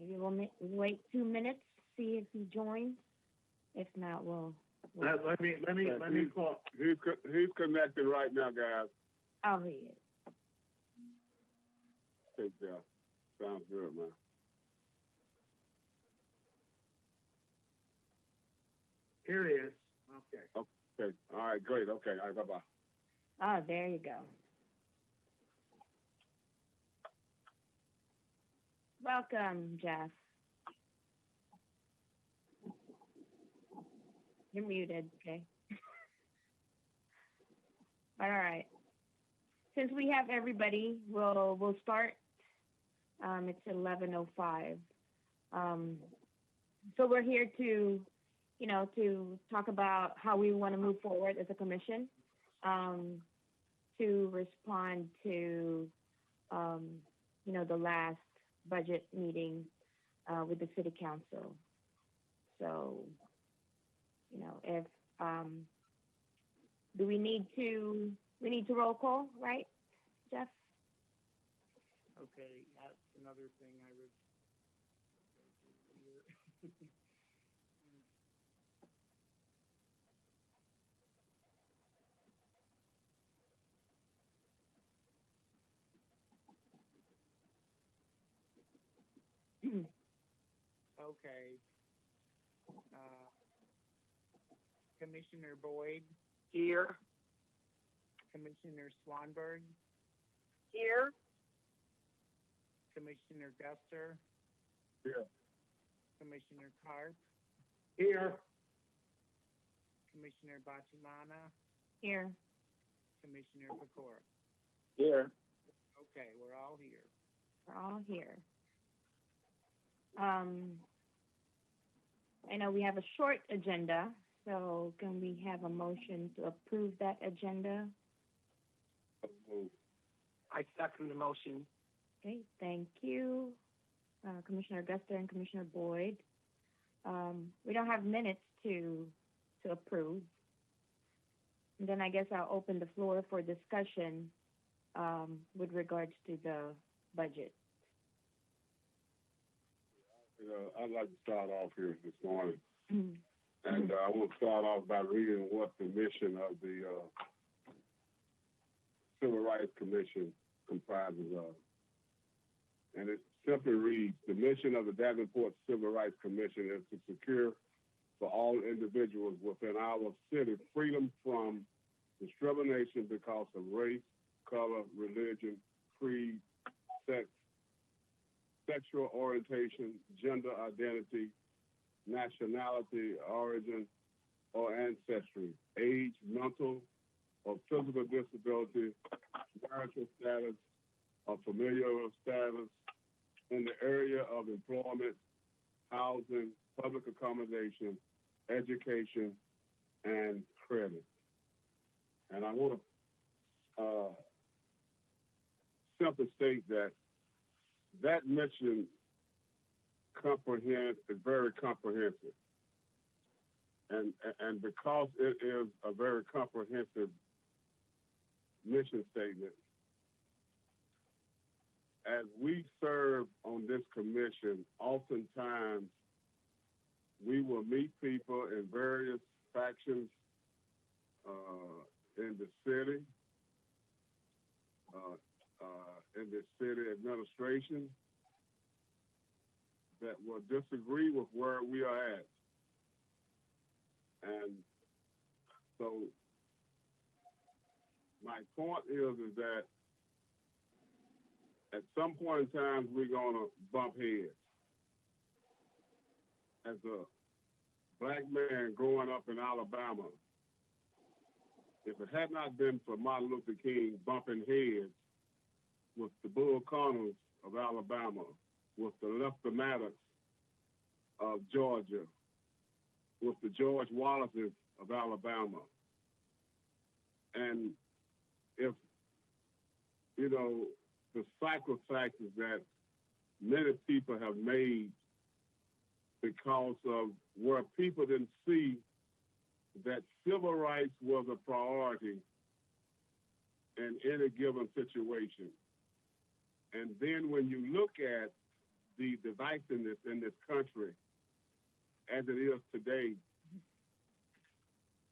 Maybe we'll wait 2 minutes, see if he joins. If not, we'll Let me call. He's connected right now, guys. I'll read it. Take care. Sounds good, man. Here it is. Okay. Okay. All right, great. Okay. All right, bye-bye. Oh, there you go. Welcome, Jeff. You're muted, okay? All right. Since we have everybody, we'll start. It's 11:05. So we're here to talk about how we want to move forward as a commission, to respond to, the last budget meeting with the city council. So, if we need to roll call, right, Jeff? Okay, that's another thing I was. Okay. Commissioner Boyd. Here. Commissioner Swanberg. Here. Commissioner Guster. Here. Commissioner Karp. Here. Commissioner Bachimana. Here. Commissioner Pecora. Here. Okay, we're all here. We're all here. I know we have a short agenda, so can we have a motion to approve that agenda? I second the motion. Okay, thank you, Commissioner Augusta and Commissioner Boyd. We don't have minutes to approve. And then I guess I'll open the floor for discussion with regards to the budget. I'd like to start off here this morning. And I will start off by reading what the mission of the Civil Rights Commission comprises of. And it simply reads, the mission of the Davenport Civil Rights Commission is to secure for all individuals within our city freedom from discrimination because of race, color, religion, creed, sex, sexual orientation, gender identity, nationality, origin, or ancestry, age, mental or physical disability, marital status, or familial status in the area of employment, housing, public accommodation, education, and credit. And I want to simply state that mission is very comprehensive. And because it is a very comprehensive mission statement, as we serve on this commission, oftentimes we will meet people in various factions in the city, in the city administration, that will disagree with where we are at. And so my point is that at some point in time, we're going to bump heads. As a black man growing up in Alabama, if it had not been for Martin Luther King bumping heads with the Bull Connors of Alabama, with the Lester Maddox of Georgia, with the George Wallaces of Alabama, and if, the sacrifices that many people have made because of where people didn't see that civil rights was a priority in any given situation. And then when you look at the divisiveness in this country as it is today,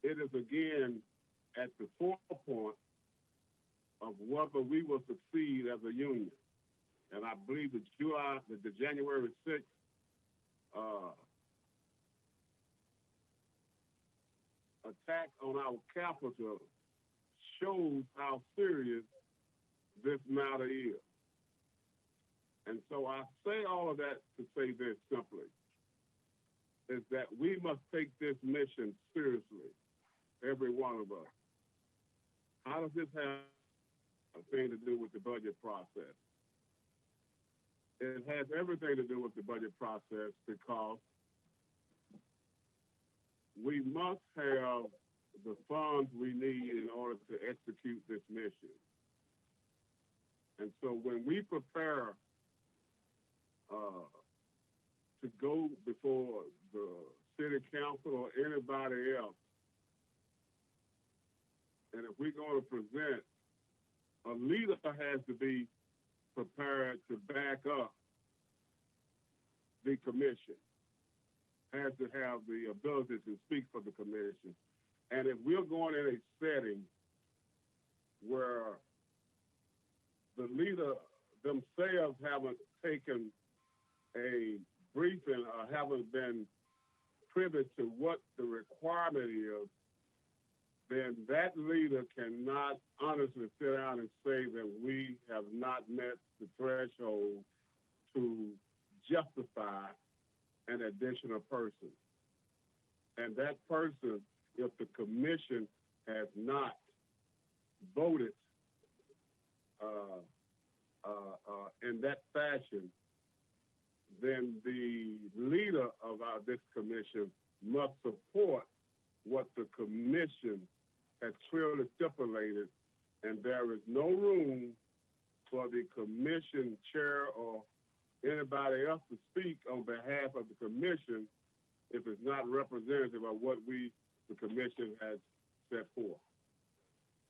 it is again at the forefront of whether we will succeed as a union. And I believe the January 6th attack on our capital shows how serious this matter is. And so I say all of that to say this simply, is that we must take this mission seriously, every one of us. How does this have a thing to do with the budget process? It has everything to do with the budget process because we must have the funds we need in order to execute this mission. And so when we prepare to go before the city council or anybody else, and if we're going to present, a leader has to be prepared to back up the commission, has to have the ability to speak for the commission. And if we're going in a setting where the leader themselves haven't taken a briefing or haven't been privy to what the requirement is, then that leader cannot honestly sit down and say that we have not met the threshold to justify an additional person. And that person, if the commission has not voted in that fashion, then the leader of this commission must support what the commission has clearly stipulated, and there is no room for the commission chair or anybody else to speak on behalf of the commission if it's not representative of what the commission has set forth.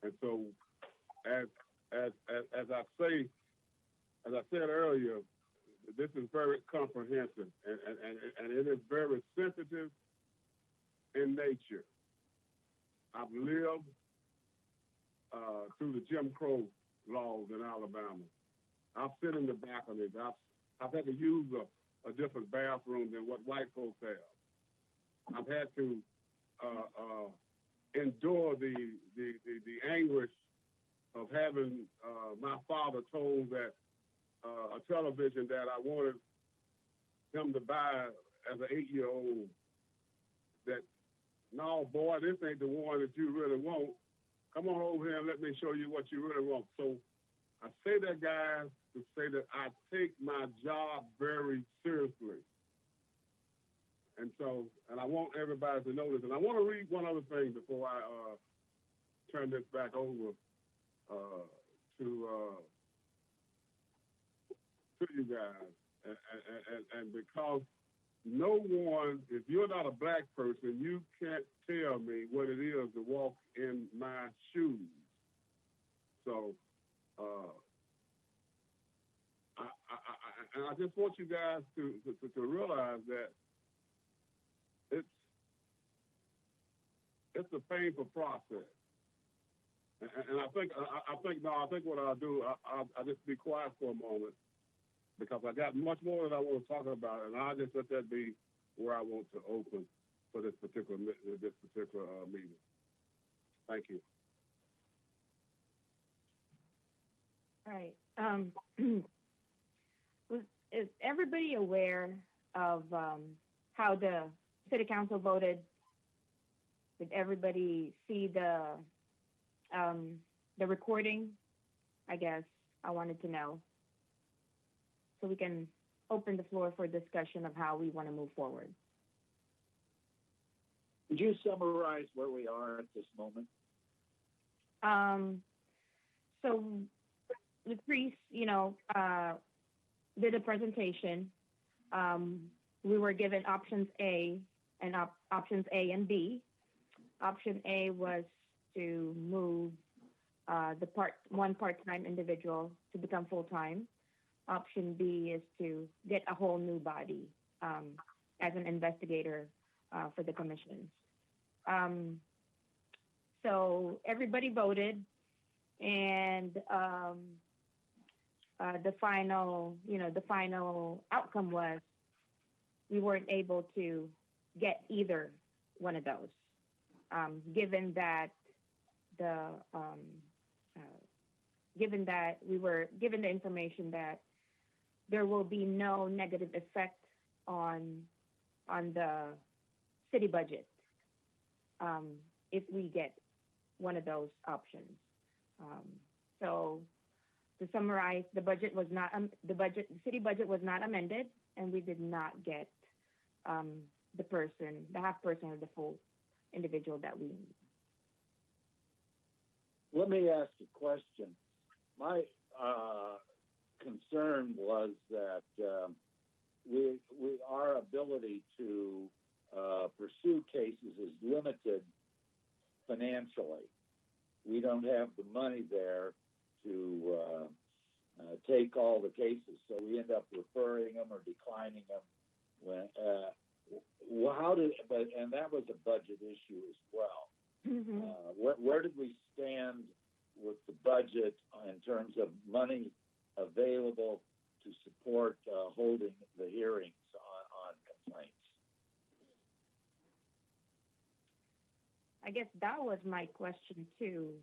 And so, as I said earlier, this is very comprehensive and it is very sensitive in nature. I've lived through the Jim Crow laws in Alabama. I've sit in the balconies. I've had to use a different bathroom than what white folks have. I've had to endure the anguish of having my father told that a television that I wanted him to buy as an 8-year-old, that, no, boy, this ain't the one that you really want. Come on over here and let me show you what you really want. So I say that, guys, to say that I take my job very seriously. And so, and I want everybody to know this. And I want to read one other thing before I turn this back over to you guys. And because no one, if you're not a black person, you can't tell me what it is to walk in my shoes. So, I just want you guys to realize that it's a painful process. And I think what I'll do, I'll just be quiet for a moment, because I got much more that I want to talk about, and I'll just let that be where I want to open for this particular meeting. Thank you. All right. Is everybody aware of how the city council voted? Did everybody see the recording? I guess I wanted to know, so we can open the floor for discussion of how we want to move forward. Could you summarize where we are at this moment? So the priest, did a presentation. We were given options A and options A and B. Option A was to move the part-time individual to become full-time. option B is to get a whole new body as an investigator for the commissions. So everybody voted, and the final outcome was we weren't able to get either one of those, given that we were given the information that there will be no negative effect on the city budget if we get one of those options. So to summarize, the city budget was not amended, and we did not get the half person or the full individual that we need. Let me ask a question. My concern was that our ability to pursue cases is limited financially. We don't have the money there to take all the cases, so we end up referring them or declining them. And that was a budget issue as well. Mm-hmm. Where did we stand with the budget in terms of money available to support holding the hearings on complaints? I guess that was my question too.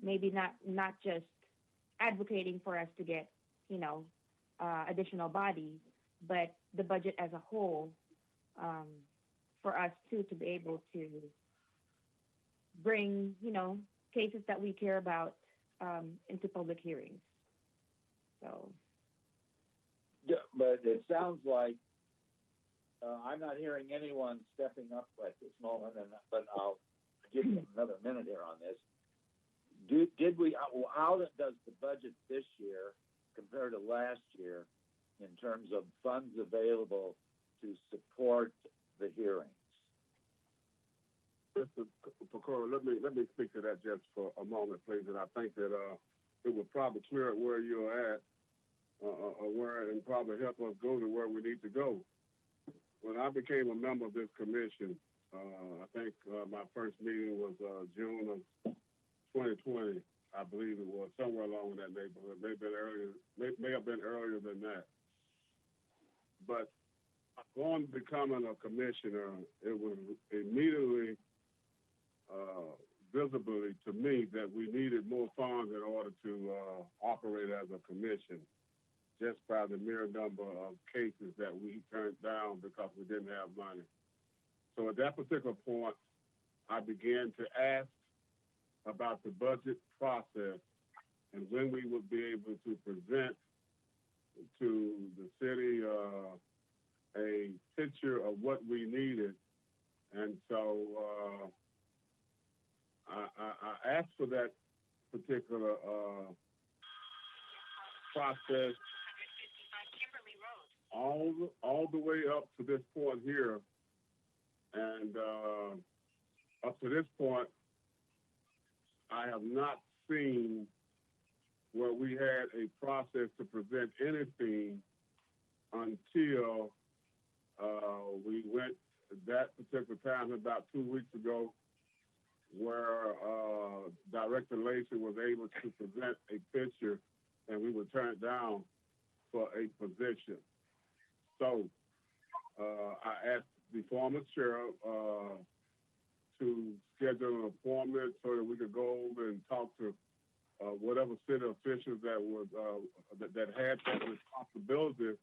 Maybe not just advocating for us to get, additional bodies, but the budget as a whole, for us too to be able to bring, cases that we care about into public hearings. So. Yeah, but it sounds like I'm not hearing anyone stepping up at this moment, but I'll give you another minute here on this. Did we? How does the budget this year compare to last year in terms of funds available to support the hearings? Mr. Pecora, let me speak to that just for a moment, please. And I think that it would probably clear up where you're at, and probably help us go to where we need to go. When I became a member of this commission, I think my first meeting was June of 2020, I believe it was, somewhere along in that neighborhood. May have been earlier than that. But upon becoming a commissioner, it was immediately visibly to me that we needed more funds in order to operate as a commission, just by the mere number of cases that we turned down because we didn't have money. So at that particular point, I began to ask about the budget process and when we would be able to present to the city a picture of what we needed. And so I asked for that particular process all the way up to this point here. And up to this point, I have not seen where we had a process to present anything until we went that particular time about 2 weeks ago, where Director Lacey was able to present a picture and we were turned down for a position. So I asked the former sheriff to schedule an appointment so that we could go over and talk to whatever city officials that was that had that responsibility,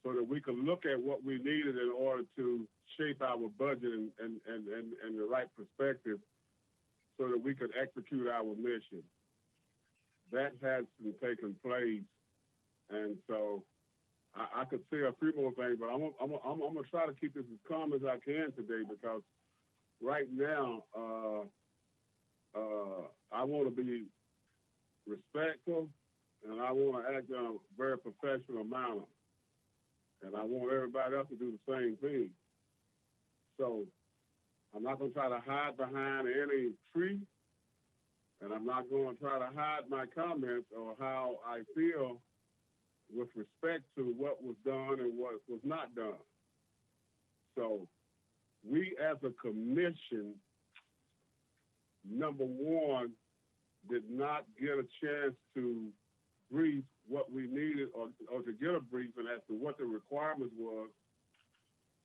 so that we could look at what we needed in order to shape our budget and the right perspective, so that we could execute our mission. That has taken place, and so I could say a few more things, but I'm gonna try to keep this as calm as I can today, because right now I want to be respectful, and I want to act in a very professional manner, and I want everybody else to do the same thing. So I'm not going to try to hide behind any tree. And I'm not going to try to hide my comments or how I feel with respect to what was done and what was not done. So we as a commission, number one, did not get a chance to brief what we needed or to get a briefing as to what the requirements was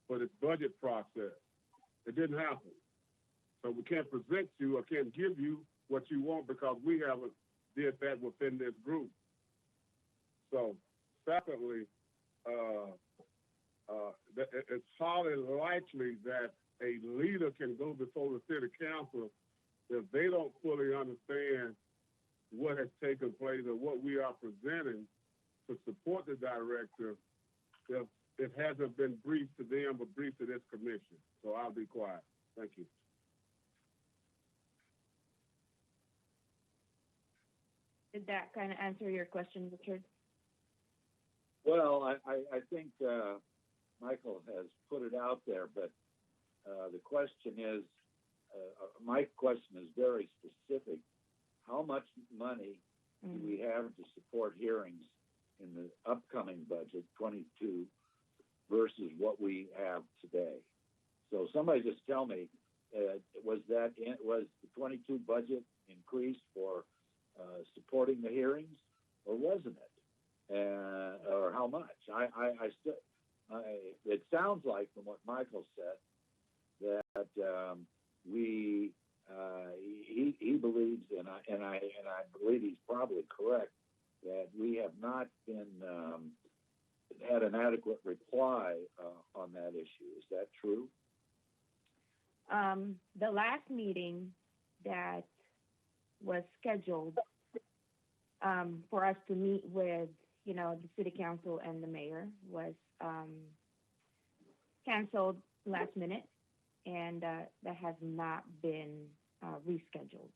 for this budget process. It didn't happen. So we can't present you or can't give you what you want because we haven't did that within this group. So secondly, it's highly likely that a leader can go before the city council if they don't fully understand what has taken place or what we are presenting to support the director, if it hasn't been briefed to them but briefed to this commission. So I'll be quiet. Thank you. Did that kind of answer your question, Richard? Well, I think Michael has put it out there, but the question is, my question is very specific. How much money do we have to support hearings in the upcoming budget, 22, versus what we have today? So somebody just tell me, was the 22 budget increased for supporting the hearings, or wasn't it? Or how much? It sounds like from what Michael said that he believes, and I believe he's probably correct, that we have not been had an adequate reply on that issue. Is that true? The last meeting that was scheduled for us to meet with, the city council and the mayor was canceled last minute, and that has not been rescheduled.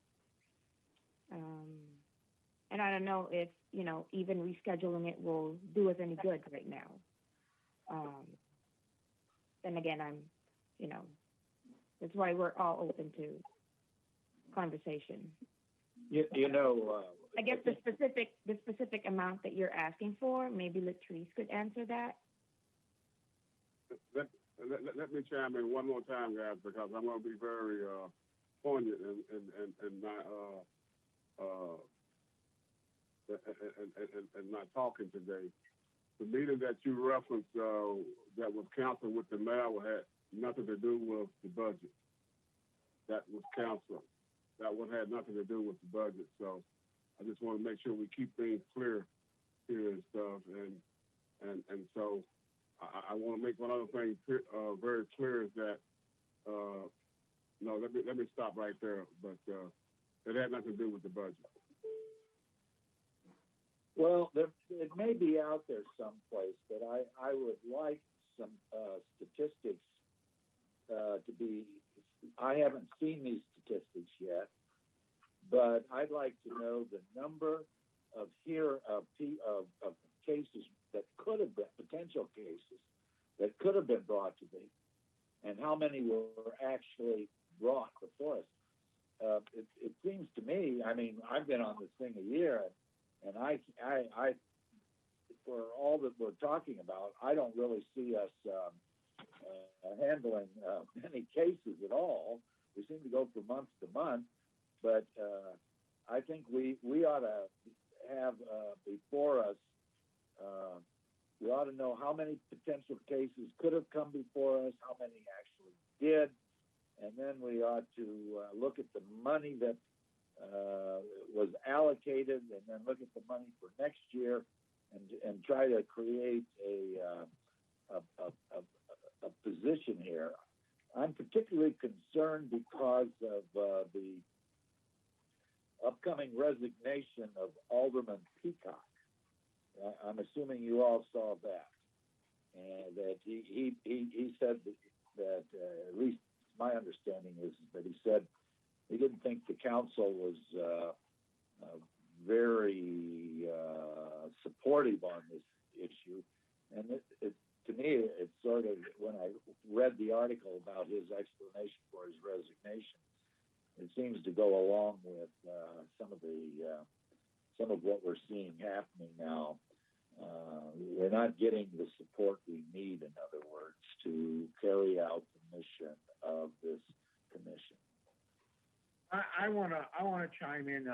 And I don't know if, even rescheduling it will do us any good right now. Then again, that's why we're all open to conversation. I guess the specific amount that you're asking for, maybe Latrice could answer that. Let me chime in one more time, guys, because I'm going to be very poignant and not talking today. The meeting that you referenced that was canceled with the mayor had nothing to do with the budget. That was canceled. That one had nothing to do with the budget. So I just want to make sure we keep things clear here and stuff. And so I want to make one other thing very clear is that no, let me stop right there. But it had nothing to do with the budget. Well, it may be out there someplace, but I would like some statistics to be. I haven't seen these statistics yet, but I'd like to know the number of cases that could have been potential cases that could have been brought to me, and how many were actually brought before us. It seems to me. I mean, I've been on this thing a year, and I for all that we're talking about, I don't really see us handling many cases at all. We seem to go from month to month, but I think we ought to have before us, we ought to know how many potential cases could have come before us, how many actually did, and then we ought to look at the money that was allocated, and then look at the money for next year, and try to create a position here. I'm particularly concerned because of the upcoming resignation of Alderman Peacock. I'm assuming you all saw that, and that he said that at least my understanding is that he said he didn't think the council was very supportive on this issue, and to me, it's sort of, when I read the article about his explanation for his resignation, it seems to go along with some of what we're seeing happening now. We're not getting the support we need, in other words, to carry out the mission of this commission. I want to chime in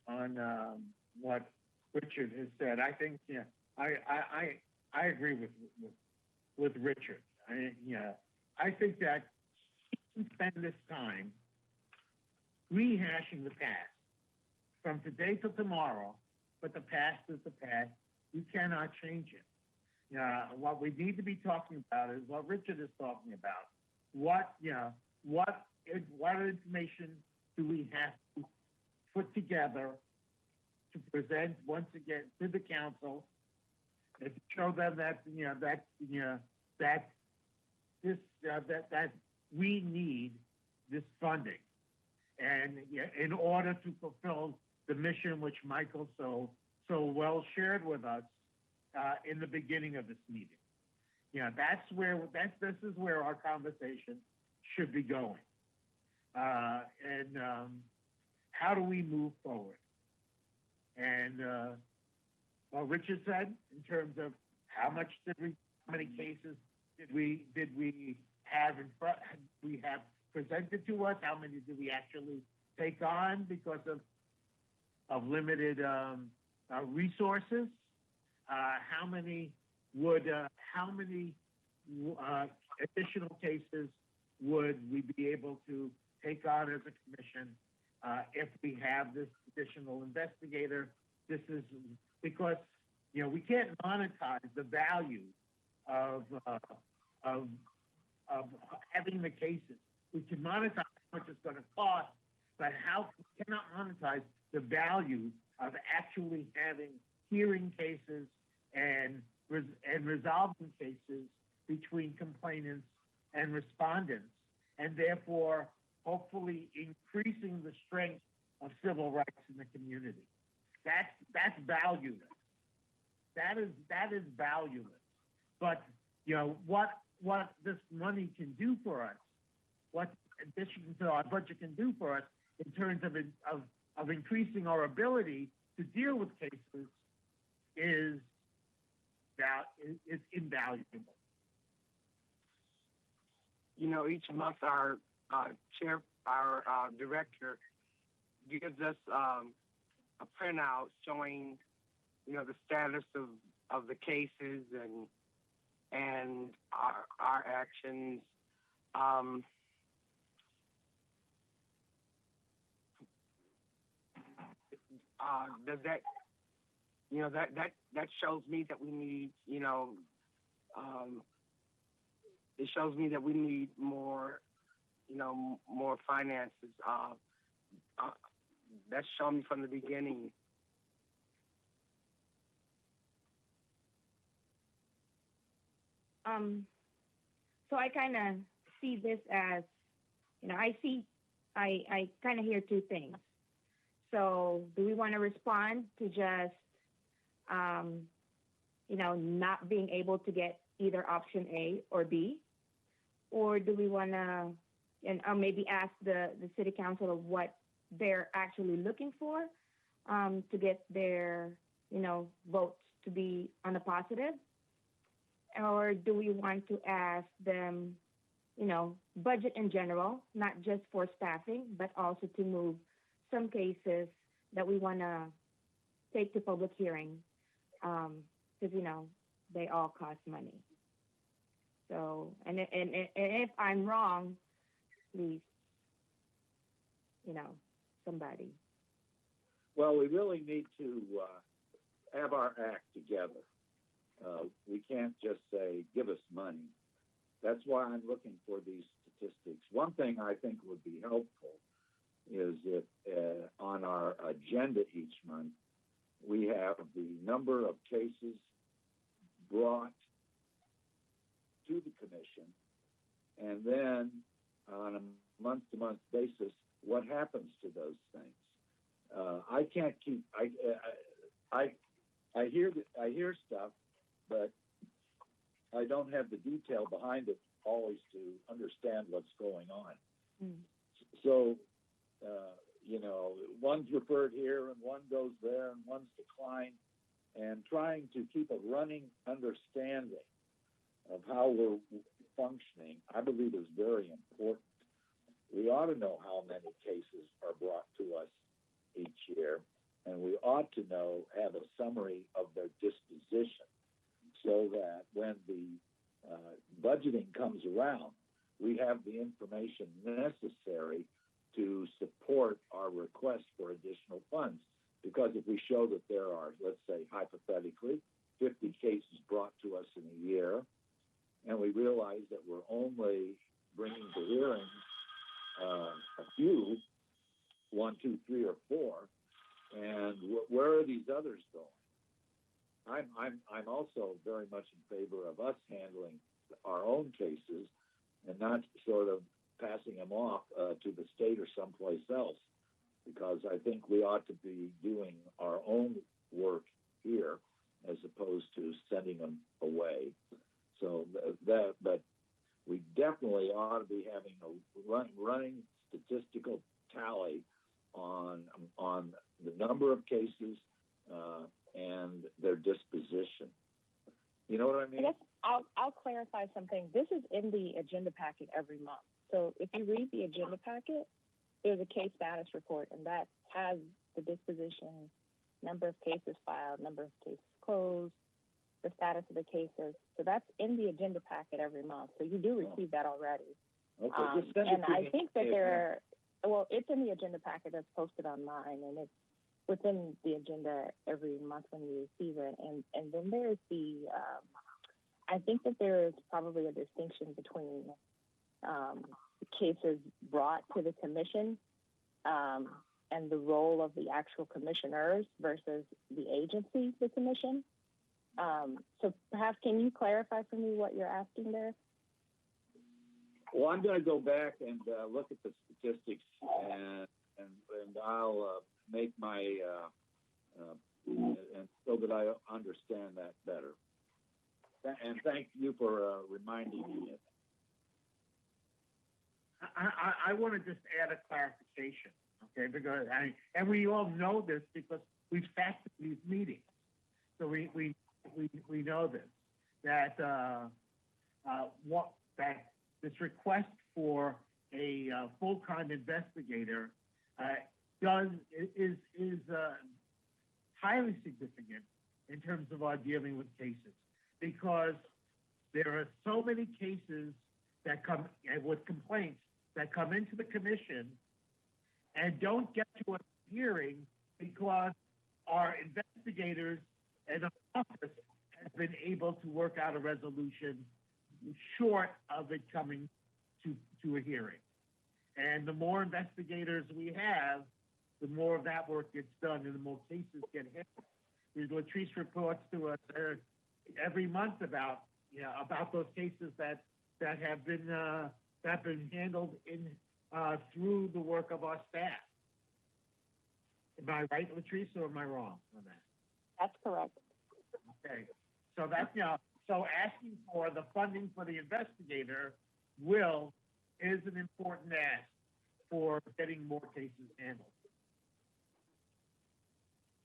on what Richard has said. I think I agree with Richard. I think that we can spend this time rehashing the past from today to tomorrow, but the past is the past. You cannot change it. What we need to be talking about is what Richard is talking about. What information do we have to put together to present once again to the council and to show them that we need this funding, and in order to fulfill the mission which Michael so well shared with us in the beginning of this meeting. This is where our conversation should be going. And how do we move forward? And what Richard said in terms of how many cases did we have presented to us? How many did we actually take on because of limited resources? How many additional cases would we be able to take on as a commission if we have this additional investigator? This is because we can't monetize the value of having the cases. We can monetize how much it's going to cost, but we cannot monetize the value of actually having hearing cases and resolving cases between complainants and respondents, and therefore hopefully increasing the strength of civil rights in the community. That's valueless. That is valueless. But what this money can do for us, what addition to our budget can do for us in terms of increasing our ability to deal with cases is invaluable. Each month our director gives us a printout showing, the status of the cases and our actions. Does that shows me that we need, it shows me that we need more, more finances. That's shown me from the beginning. So I kind of see this as, I kind of hear two things. So do we want to respond to just, not being able to get either option A or B? Or do we want to, maybe ask the city council of what they're actually looking for to get their, votes to be on the positive? Or do we want to ask them, budget in general, not just for staffing, but also to move some cases that we want to take to public hearing, because, they all cost money. So, and if I'm wrong, please, somebody. Well, we really need to have our act together. We can't just say, give us money. That's why I'm looking for these statistics. One thing I think would be helpful is if on our agenda each month, we have the number of cases brought to the commission, and then on a month-to-month basis, what happens to those things. I can't keep. I hear stuff, but I don't have the detail behind it always to understand what's going on. So you know, one's referred here and one goes there and one's declined, and trying to keep a running understanding of how we're functioning, I believe is very important. We ought to know how many cases are brought to us each year, and we ought to know, have a summary of their disposition, so that when the budgeting comes around, we have the information necessary to support our request for additional funds. Because if we show that there are, let's say, hypothetically, 50 cases brought to us in a year, and we realize that we're only bringing to hearing a few, 1, 2, 3, or 4, and where are these others going? I'm also very much in favor of us handling our own cases and not sort of passing them off to the state or someplace else, because I think we ought to be doing our own work here as opposed to sending them away. So but we definitely ought to be having a running statistical tally on the number of cases and their disposition. You know what I mean? I guess I'll clarify something. This is in the agenda packet every month. So if you read the agenda packet, there's a case status report, and that has the disposition, number of cases filed, number of cases closed, the status of the cases. So that's in the agenda packet every month. So you do receive that already. Okay, just send it and to I me. think that it's in the agenda packet that's posted online, and it's within the agenda every month when you receive it. And then there's I think that there is probably a distinction between cases brought to the commission and the role of the actual commissioners versus the agency, the commission. So perhaps can you clarify for me what you're asking there? Well, I'm going to go back and look at the statistics, and I'll make my and so that I understand that better. And thank you for reminding me. I want to just add a clarification, okay? Because and we all know this because we've sat in these meetings, so we know this, that that this request for a full-time investigator is highly significant in terms of our dealing with cases, because there are so many cases that come with complaints that come into the commission and don't get to a hearing because our investigators and our office has been able to work out a resolution short of it coming to a hearing. And the more investigators we have, the more of that work gets done and the more cases get handled. Latrice reports to us every month about those cases that have been handled through the work of our staff. Am I right, Latrice, or am I wrong on that? That's correct. Okay, so that's so asking for the funding for the investigator is an important ask for getting more cases handled.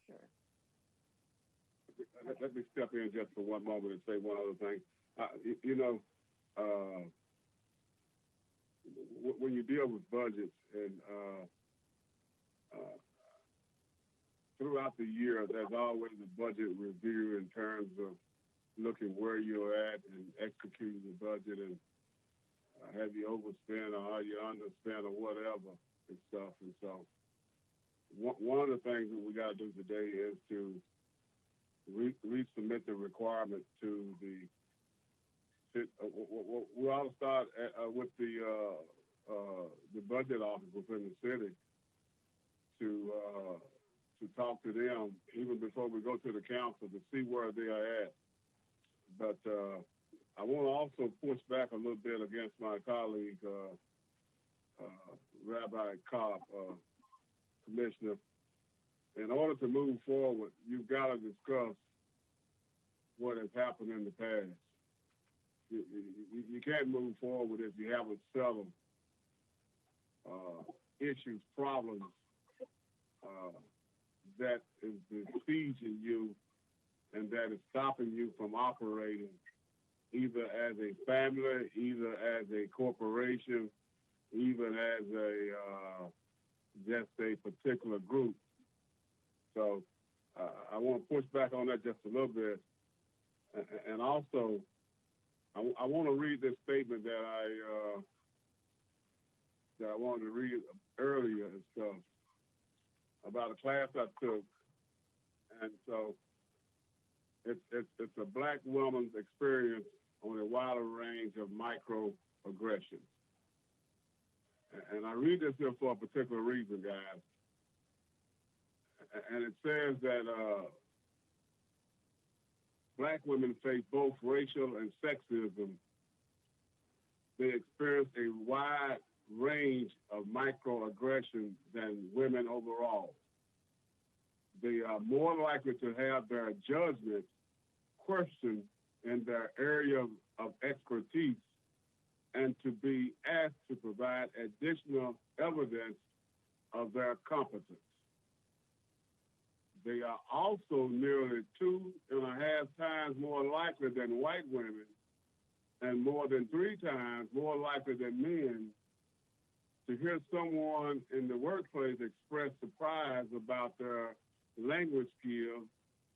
Sure. Let me step in just for one moment and say one other thing. When you deal with budgets and throughout the year, there's always a budget review in terms of looking where you're at and executing the budget, and have you overspent or are you underspent or whatever and stuff. And so one of the things that we got to do today is to resubmit the requirements to we ought to start with the budget office within the city to talk to them even before we go to the council to see where they are at. But I want to also push back a little bit against my colleague, Rabbi Cobb, Commissioner. In order to move forward, you've got to discuss what has happened in the past. You can't move forward if you haven't settled issues, problems that is besieging you and that is stopping you from operating either as a family, either as a corporation, even as a just a particular group. So I want to push back on that just a little bit. And also, I want to read this statement that I wanted to read earlier and stuff about a class I took. And so it's a black woman's experience on a wider range of microaggressions. And I read this here for a particular reason, guys. And it says that black women face both racial and sexism. They experience a wide range of microaggressions than women overall. They are more likely to have their judgment questioned in their area of expertise and to be asked to provide additional evidence of their competence. They are also nearly 2.5 times more likely than white women and more than 3 times more likely than men to hear someone in the workplace express surprise about their language skills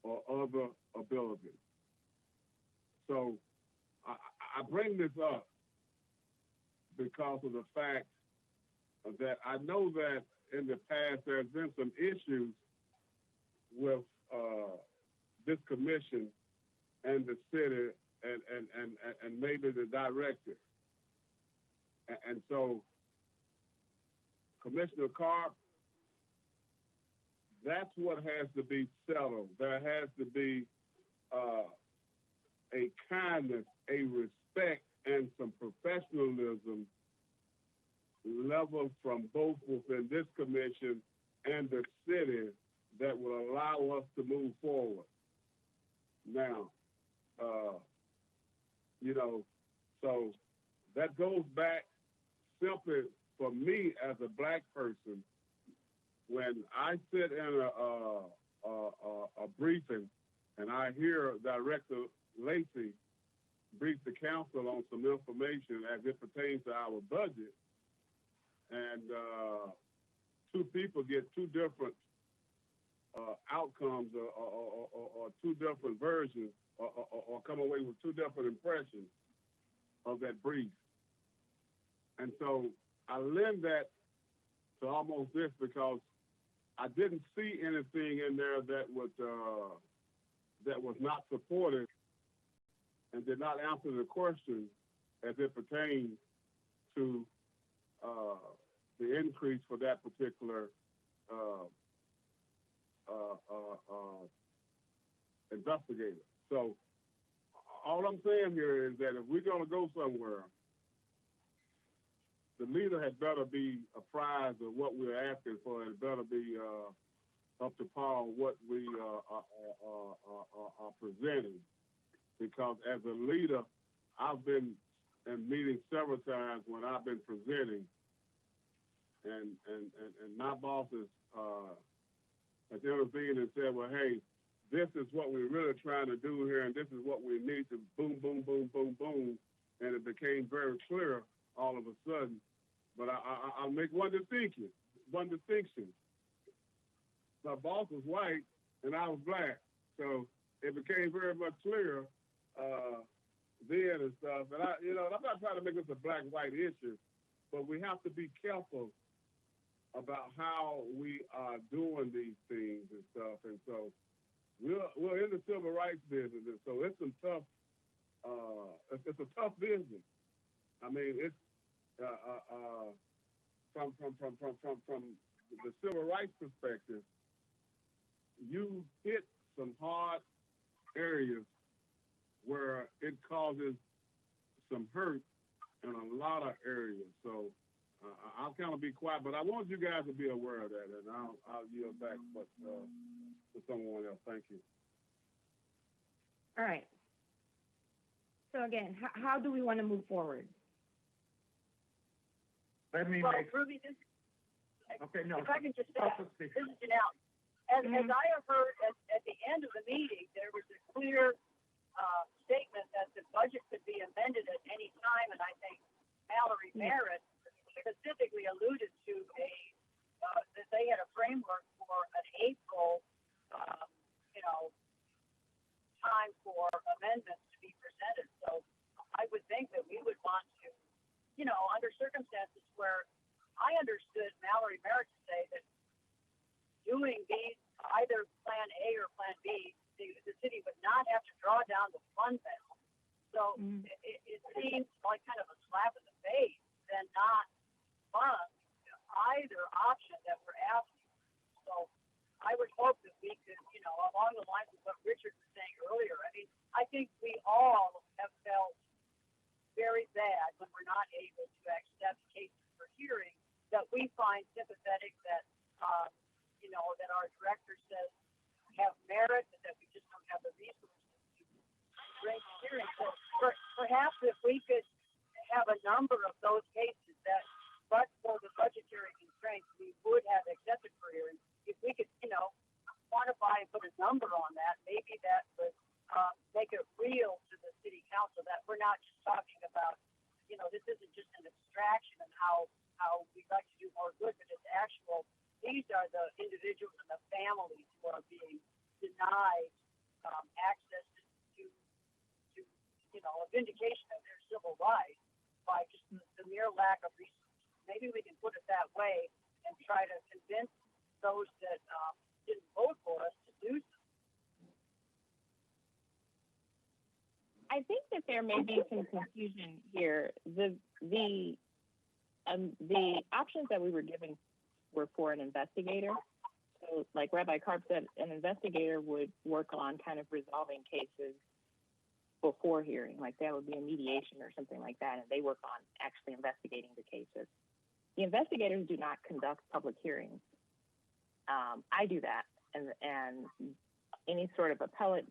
or other abilities. So I bring this up because of the fact that I know that in the past there's been some issues with this commission and the city and maybe the director. And so, Commissioner Carp, that's what has to be settled. There has to be a kindness, a respect, and some professionalism level from both within this commission and the city that will allow us to move forward. Now, so that goes back simply for me as a black person. When I sit in a briefing and I hear Director Lacey brief the council on some information as it pertains to our budget, and 2 people get 2 different outcomes or 2 different versions or come away with 2 different impressions of that brief. And so I lend that to almost this because I didn't see anything in there that was not supportive and did not answer the question as it pertains to the increase for that particular investigator. So all I'm saying here is that if we're going to go somewhere, the leader had better be apprised of what we're asking for, and it better be up to par what we are presenting. Because as a leader, I've been in meetings several times when I've been presenting, and my bosses has intervened and said, well, hey, this is what we're really trying to do here, and this is what we need to boom, boom, boom, boom, boom. And it became very clear all of a sudden. But I'll make one distinction. My boss was white, and I was black. So it became very much clear then and stuff. And I'm not trying to make this a black-white issue, but we have to be careful about how we are doing these things and stuff. And so we're in the civil rights business, and so it's some tough. It's a tough business. I mean, it's from the civil rights perspective, you hit some hard areas where it causes some hurt in a lot of areas. So I'll kind of be quiet, but I want you guys to be aware of that, and I'll yield back to someone else. Thank you. All right. So again, how do we want to move forward? Let me Well, make, Ruby, Okay, no. If I can just say, Also speak. this is Janelle. As I have heard at the end of the meeting, there was a clear statement that the budget could be amended at any time, and I think Mallory Merritt specifically alluded to that they had a framework for an April, time for amendments to be presented. So I would think that we would want to, under circumstances where I understood Mallory Merritt to say that doing these, either Plan A or Plan B, the city would not have to draw down the fund balance. So it seems like kind of a slap in the face than not fund either option that we're asking. So I would hope that we could, along the lines of what Richard was saying earlier, I mean, I think we all have felt very bad when we're not able to accept cases for hearing that we find sympathetic that, that our director says have merit, but that we just don't have the resources to bring to hearing. So perhaps if we could have a number of those cases that, but for the budgetary constraints, we would have accepted for hearing. If we could, quantify and put a number on that, maybe that would make it real to the city council that we're not just talking about, this isn't just an abstraction and how we'd like to do more good, but it's actual. These are the individuals and the families who are being denied access to a vindication of their civil rights by just the mere lack of resources. Maybe we can put it that way and try to convince those that didn't vote for us to do so. I think that there may be some confusion here. The options that we were given were for an investigator. So, like Rabbi Karp said, an investigator would work on kind of resolving cases before hearing, like that would be a mediation or something like that, and they work on actually investigating the cases. The investigators do not conduct public hearings. I do that, and any sort of appellate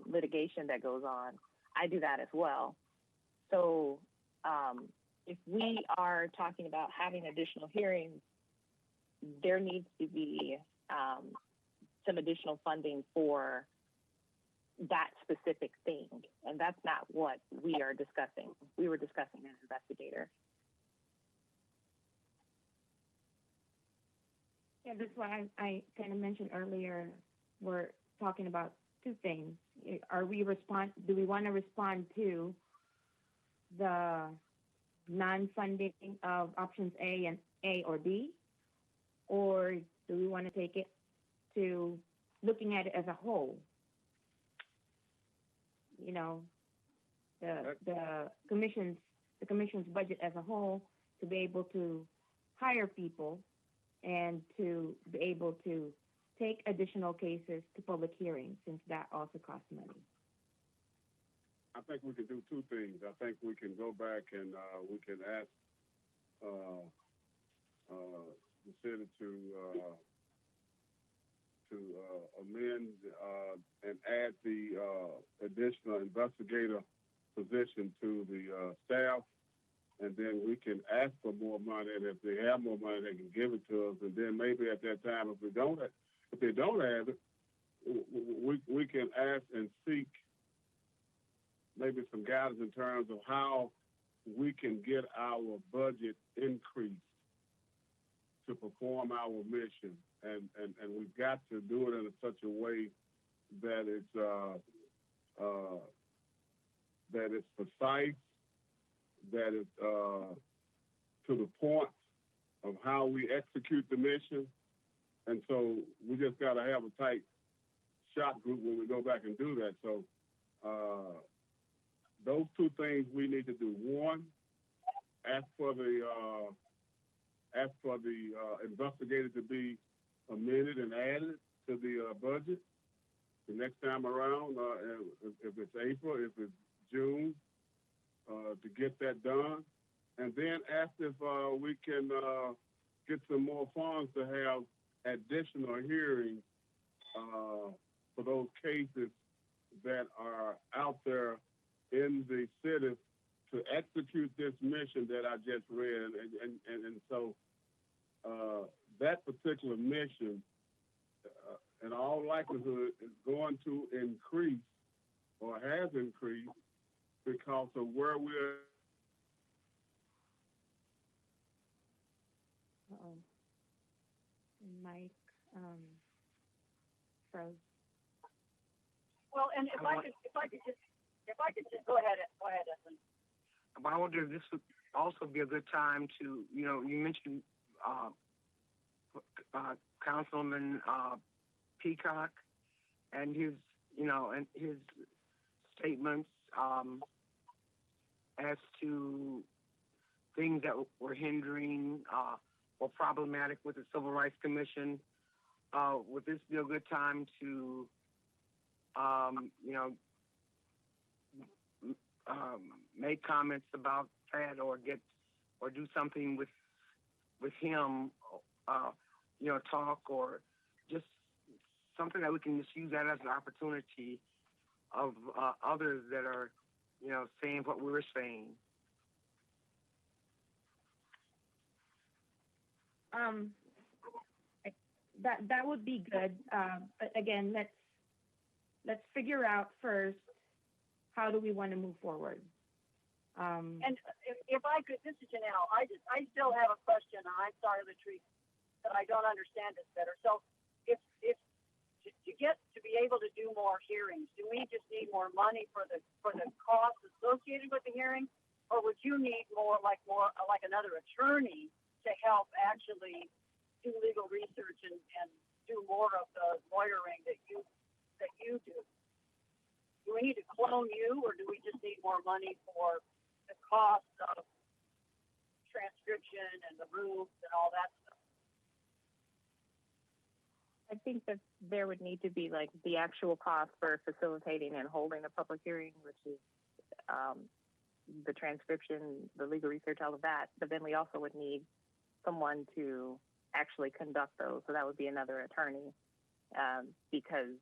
litigation that goes on, I do that as well. So if we are talking about having additional hearings, there needs to be some additional funding for that specific thing, and that's not what we are discussing. We were discussing an investigator. Yeah, that's why I kind of mentioned earlier, we're talking about two things. Do we want to respond to the non-funding of options A or B? Or do we want to take it to looking at it as a whole? The commission's budget as a whole, to be able to hire people and to be able to take additional cases to public hearings, since that also costs money. I think we can do two things. I think we can go back and we can ask the city to amend and add the additional investigator position to the staff, and then we can ask for more money, and if they have more money, they can give it to us, and then maybe at that time, if they don't have it, we can ask and seek maybe some guidance in terms of how we can get our budget increased to perform our mission, and we've got to do it in such a way that it's precise, that it's to the point of how we execute the mission, and so we just got to have a tight shot group when we go back and do that. So those two things we need to do. One, ask for the investigator to be amended and added to the budget the next time around, if it's April, if it's June, to get that done. And then ask if we can get some more funds to have additional hearings for those cases that are out there in the city to execute this mission that I just read. And so that particular mission, in all likelihood, is going to increase or has increased because of where we're. Uh-oh. Mike, froze. Well, and if I could just go ahead, Edwin. I wonder if this would also be a good time to, you mentioned Councilman Peacock and his statements as to things that were hindering or problematic with the Civil Rights Commission. Would this be a good time to, make comments about that or do something with him, talk or just something that we can just use that as an opportunity of others that are, saying what we were saying. That would be good. But again, let's figure out first, how do we want to move forward? And if I could, this is Janelle. I still have a question. I'm sorry, Latrice, that I don't understand this better. So, if to be able to do more hearings, do we just need more money for the costs associated with the hearing, or would you need more like another attorney to help actually do legal research and do more of the lawyering that you do? Do we need to clone you, or do we just need more money for the cost of transcription and the rooms and all that stuff? I think that there would need to be like the actual cost for facilitating and holding a public hearing, which is the transcription, the legal research, all of that. But then we also would need someone to actually conduct those. So that would be another attorney, because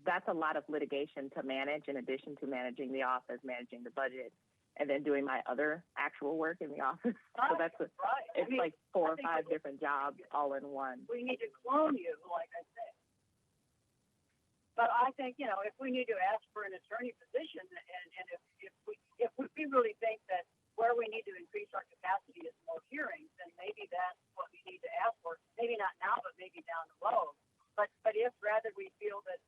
that's a lot of litigation to manage in addition to managing the office, managing the budget, and then doing my other actual work in the office. So that's like 4 or 5 different jobs all in one. We need to clone you, like I said. But I think, if we need to ask for an attorney position, and if we really think that where we need to increase our capacity is more hearings, then maybe that's what we need to ask for. Maybe not now, but maybe down the road. But if rather we feel that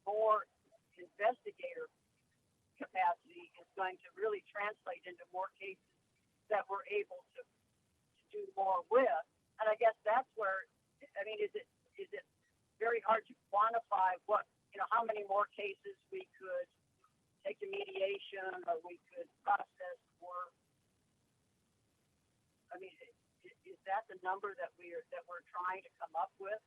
more investigator capacity is going to really translate into more cases that we're able to do more with, and I guess that's where, is it very hard to quantify how many more cases we could take to mediation or we could process more? Is that the number that we're trying to come up with?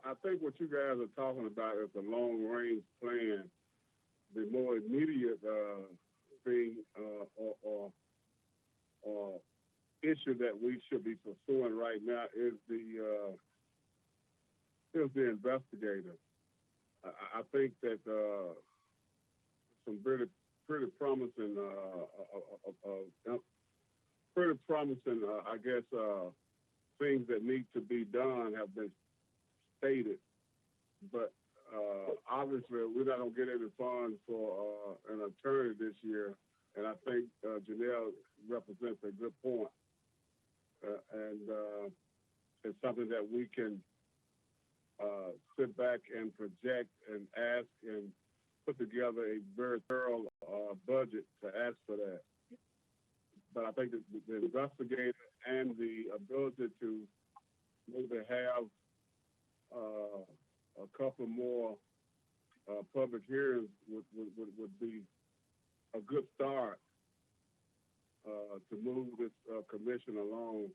I think what you guys are talking about is a long-range plan. The more immediate thing or issue that we should be pursuing right now is the investigator. I think that some pretty promising, things that need to be done have been stated, but obviously we're not going to get any funds for an attorney this year, and I think Janelle represents a good point, and it's something that we can sit back and project and ask and put together a very thorough budget to ask for that. But I think that the investigator and the ability to maybe have a couple more public hearings would be a good start to move this commission along.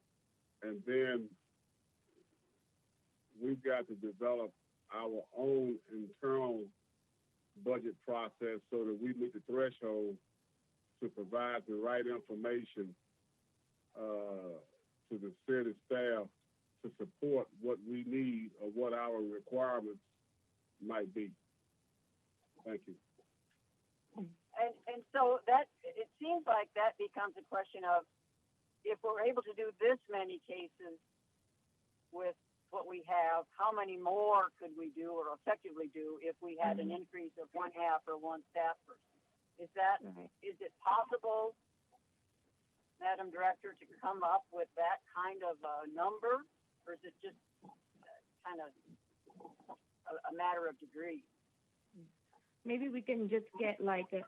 And then we've got to develop our own internal budget process so that we meet the threshold to provide the right information to the city staff to support what we need or what our requirements might be. Thank you. And so that, it seems like like that becomes a question of, if we're able to do this many cases with what we have, how many more could we do or effectively do if we had an increase of one half or one staff person? Is it possible, Madam Director, to come up with that kind of a number, or is it just kind of a matter of degree? Maybe we can just get like an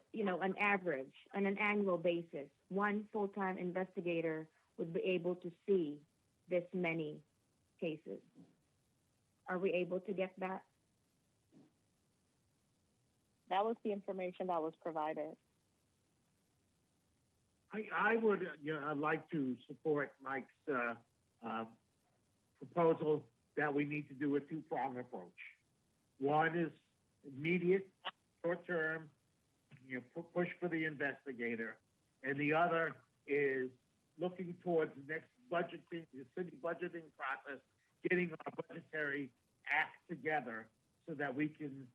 average on an annual basis. One full-time investigator would be able to see this many cases. Are we able to get that? That was the information that was provided. I would like to support Mike's proposal that we need to do a two-pronged approach. One is immediate, short-term, push for the investigator, and the other is looking towards the next budgeting, the city budgeting process, getting our budgetary act together so that we can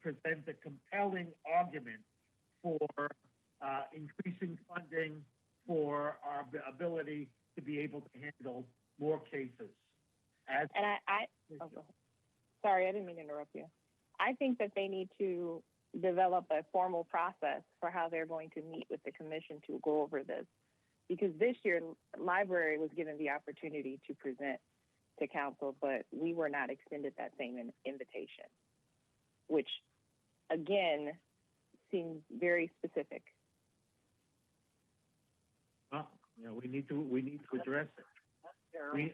present a compelling argument for increasing funding for our ability to be able to handle more cases. Sorry, I didn't mean to interrupt you. I think that they need to develop a formal process for how they're going to meet with the commission to go over this. Because this year, library was given the opportunity to present to council, but we were not extended that same invitation, which, again, seems very specific. Well, we need to address it. We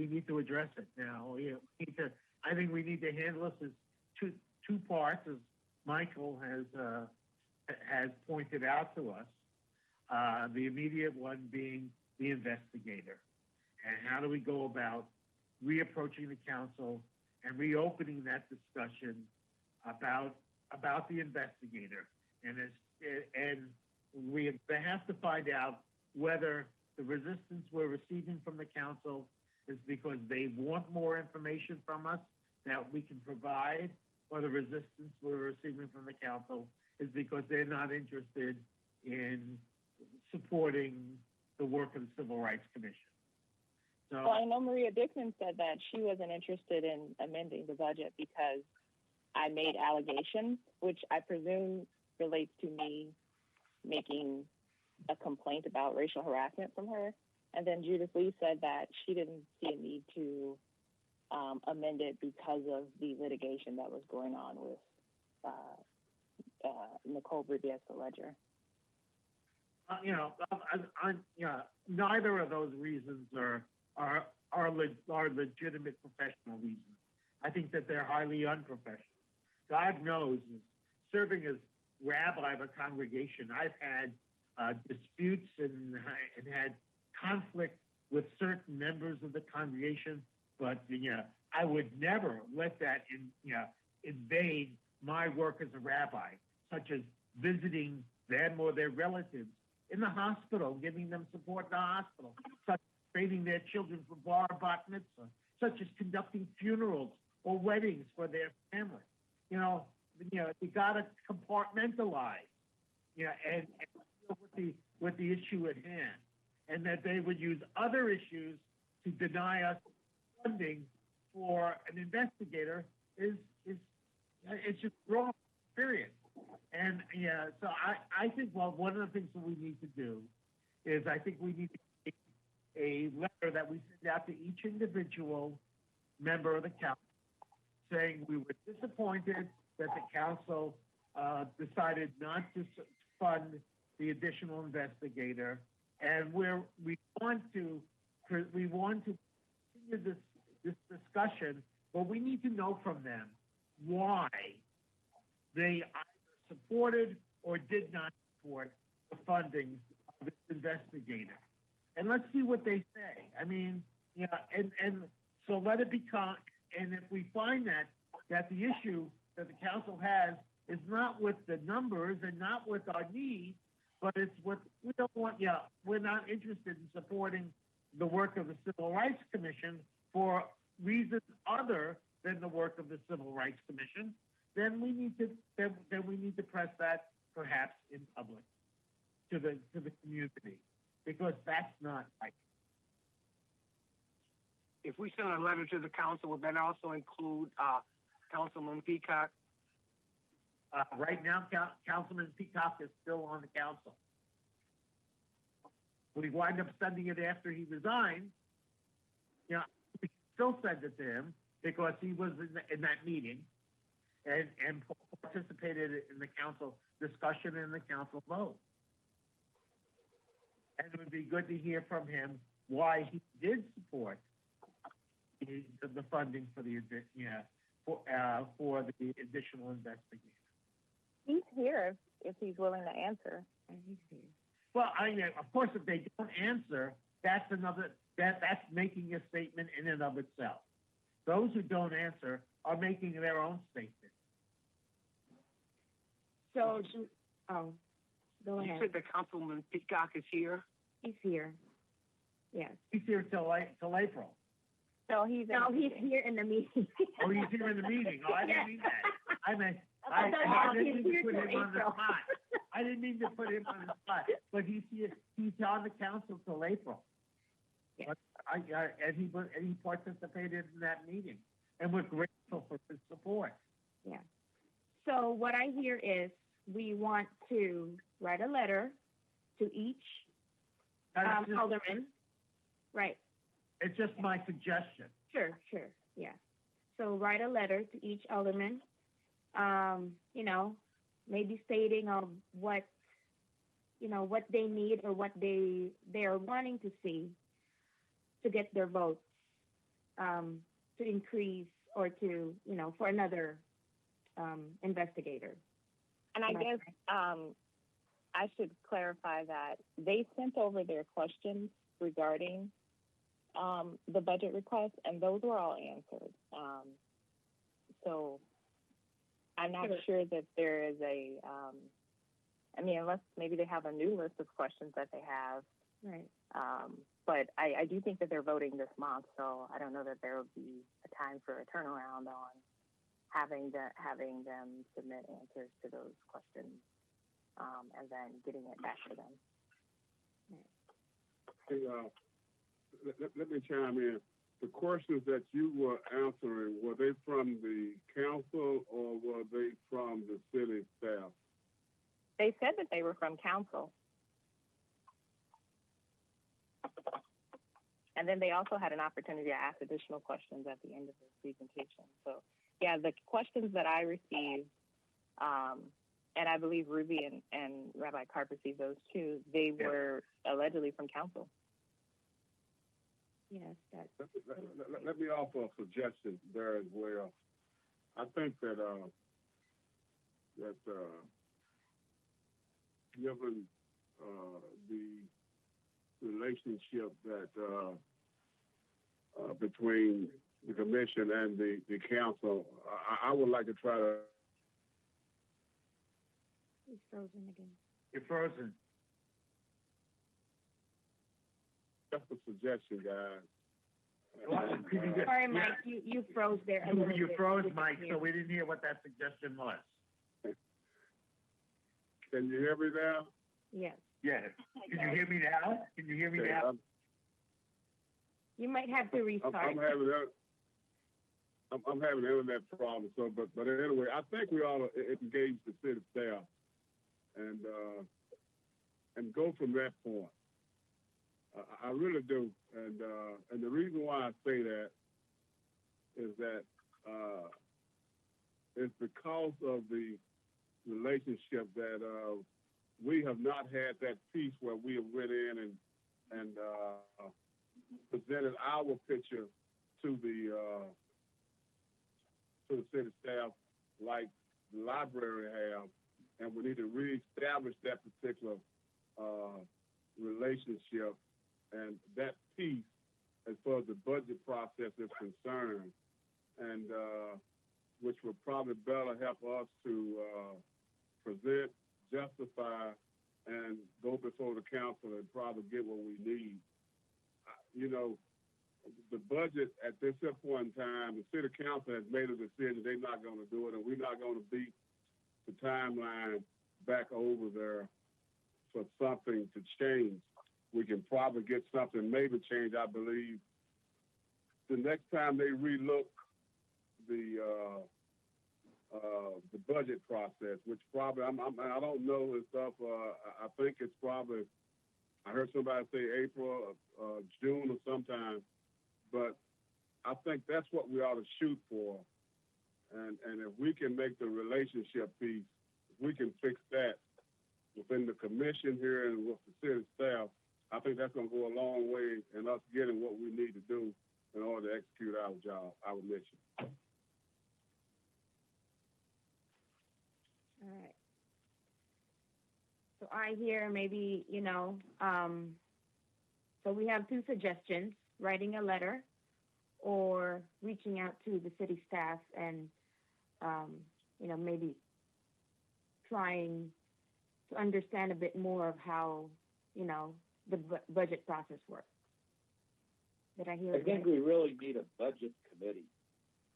need to address it now. I think we need to handle this as two parts, as Michael has pointed out to us. The immediate one being the investigator, and how do we go about reapproaching the council and reopening that discussion about the investigator, and they have to find out whether the resistance we're receiving from the council is because they want more information from us that we can provide, or the resistance we're receiving from the council is because they're not interested in supporting the work of the Civil Rights Commission. So, well, I know Maria Dickman said that she wasn't interested in amending the budget because I made allegations, which I presume relates to me making a complaint about racial harassment from her. And then Judith Lee said that she didn't see a need to amend it because of the litigation that was going on with Nicole Bribiesa Ledger. Neither of those reasons are legitimate professional reasons. I think that they're highly unprofessional. God knows, serving as rabbi of a congregation, I've had disputes and had conflict with certain members of the congregation, but I would never let that invade my work as a rabbi, such as visiting them or their relatives in the hospital, giving them support in the hospital, such as training their children for bar mitzvah, such as conducting funerals or weddings for their family. You got to compartmentalize, and deal with the issue at hand, and that they would use other issues to deny us funding for an investigator is just wrong, period. And so I think, one of the things that we need to do is I think we need to make a letter that we send out to each individual member of the council saying we were disappointed that the council decided not to fund the additional investigator, and we want to continue this discussion, but we need to know from them why they either supported or did not support the funding of this investigator. And let's see what they say. I mean, and so let it become, and if we find that the issue that the council has is not with the numbers and not with our needs, but it's what we don't want. We're not interested in supporting the work of the Civil Rights Commission for reasons other than the work of the Civil Rights Commission. Then we need to press that perhaps in public. to the community, because that's not right. If we send a letter to the council, would that also include, Councilman Peacock? Right now, Councilman Peacock is still on the council. We wind up sending it after he resigned. You know, we still send it to him because he was in that meeting and participated in the council discussion and the council vote. And it would be good to hear from him why he did support the funding for the for the additional investigation. He's here if he's willing to answer. And he's here. Well, I mean, of course, if they don't answer, that's making a statement in and of itself. Those who don't answer are making their own statement. So, go You ahead. said that Councilman Peacock is here? He's here. Yes. He's here till April. No, he's here in the meeting. Oh, he's here in the meeting. Oh, I didn't mean that. I meant, I thought I didn't he's mean to here put till him on the April. spot. I didn't mean to put him on the spot, but he's here, he's on the council till April. Yes. But and he participated in that meeting, and we're grateful for his support. Yeah. So what I hear is we want to write a letter to each That's just- alderman. Right. It's just my suggestion. Sure. Yeah. So write a letter to each alderman, maybe stating what they need or what they are wanting to see to get their votes to increase or to, for another investigator. And I guess I should clarify that they sent over their questions regarding the budget request, and those were all answered. So I'm not sure that there is unless maybe they have a new list of questions that they have. Right. But I do think that they're voting this month, so I don't know that there will be a time for a turnaround on having them submit answers to those questions, and then getting it back to them. Hey, let me chime in. The questions that you were answering, were they from the council or were they from the city staff? They said that they were from council. And then they also had an opportunity to ask additional questions at the end of the presentation. So, yeah, the questions that I received, and I believe Ruby and Rabbi Carp received those too, they were allegedly from council. Yes, Let me offer a suggestion there as well. I think that given the relationship that between the commission and the council, I would like to try to. He's frozen again. You're frozen. Just a suggestion, guys. Sorry, Mike, you froze there. a little You bit. froze, We didn't Mike, hear. so we didn't hear what that suggestion was. Can you hear me now? Yes. Yes. Can you hear me now? Can you hear me Okay, now? You might have to restart. I'm having internet problems. So, but anyway, I think we ought to engage the city staff and go from that point. I really do, and the reason why I say that is that it's because of the relationship that we have not had that piece where we have went in and presented our picture to the city staff like the library have, and we need to reestablish that particular relationship and that piece as far as the budget process is concerned, and which will probably better help us to present, justify, and go before the council and probably get what we need. The budget at this point in time, the city council has made a decision they're not going to do it, and we're not going to beat the timeline back over there for something to change, we can probably get something maybe changed. I believe the next time they relook the budget process, which probably I don't know and stuff. I think it's probably, I heard somebody say April, June or sometime, but I think that's what we ought to shoot for. And if we can make the relationship piece, if we can fix that within the commission here and with the city staff, I think that's going to go a long way in us getting what we need to do in order to execute our job, our mission. All right. So I hear maybe, so we have two suggestions: writing a letter or reaching out to the city staff and, maybe trying to understand a bit more of how, the budget process works. Did I hear I it think right? we really need a budget committee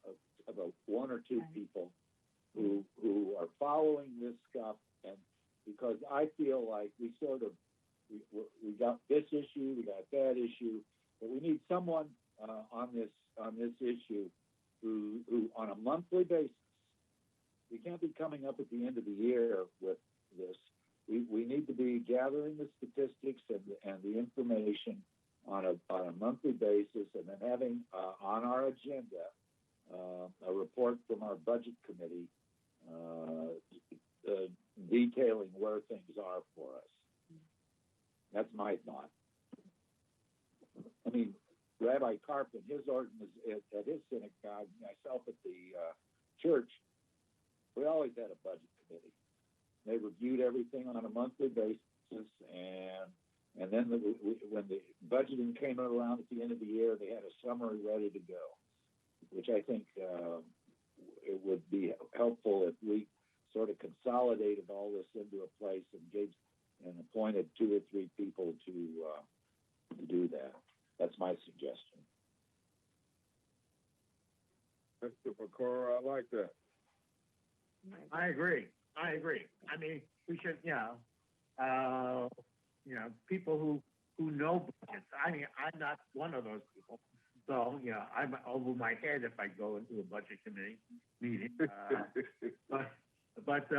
of about one or two people who are following this stuff, and because I feel like we got this issue, we got that issue, but we need someone on this issue who on a monthly basis. We can't be coming up at the end of the year with this. We need to be gathering the statistics and the information on a monthly basis, and then having on our agenda a report from our budget committee detailing where things are for us. That's my thought. I mean, Rabbi Karpin, his organization at his synagogue, myself at the church, we always had a budget committee. They reviewed everything on a monthly basis, and then when the budgeting came around at the end of the year, they had a summary ready to go, which I think it would be helpful if we sort of consolidated all this into a place and appointed 2 or 3 people to do that. That's my suggestion. Mr. Pecora, I like that. I agree. I mean, we should, people who know budgets. I mean, I'm not one of those people. So, I'm over my head if I go into a budget committee meeting. But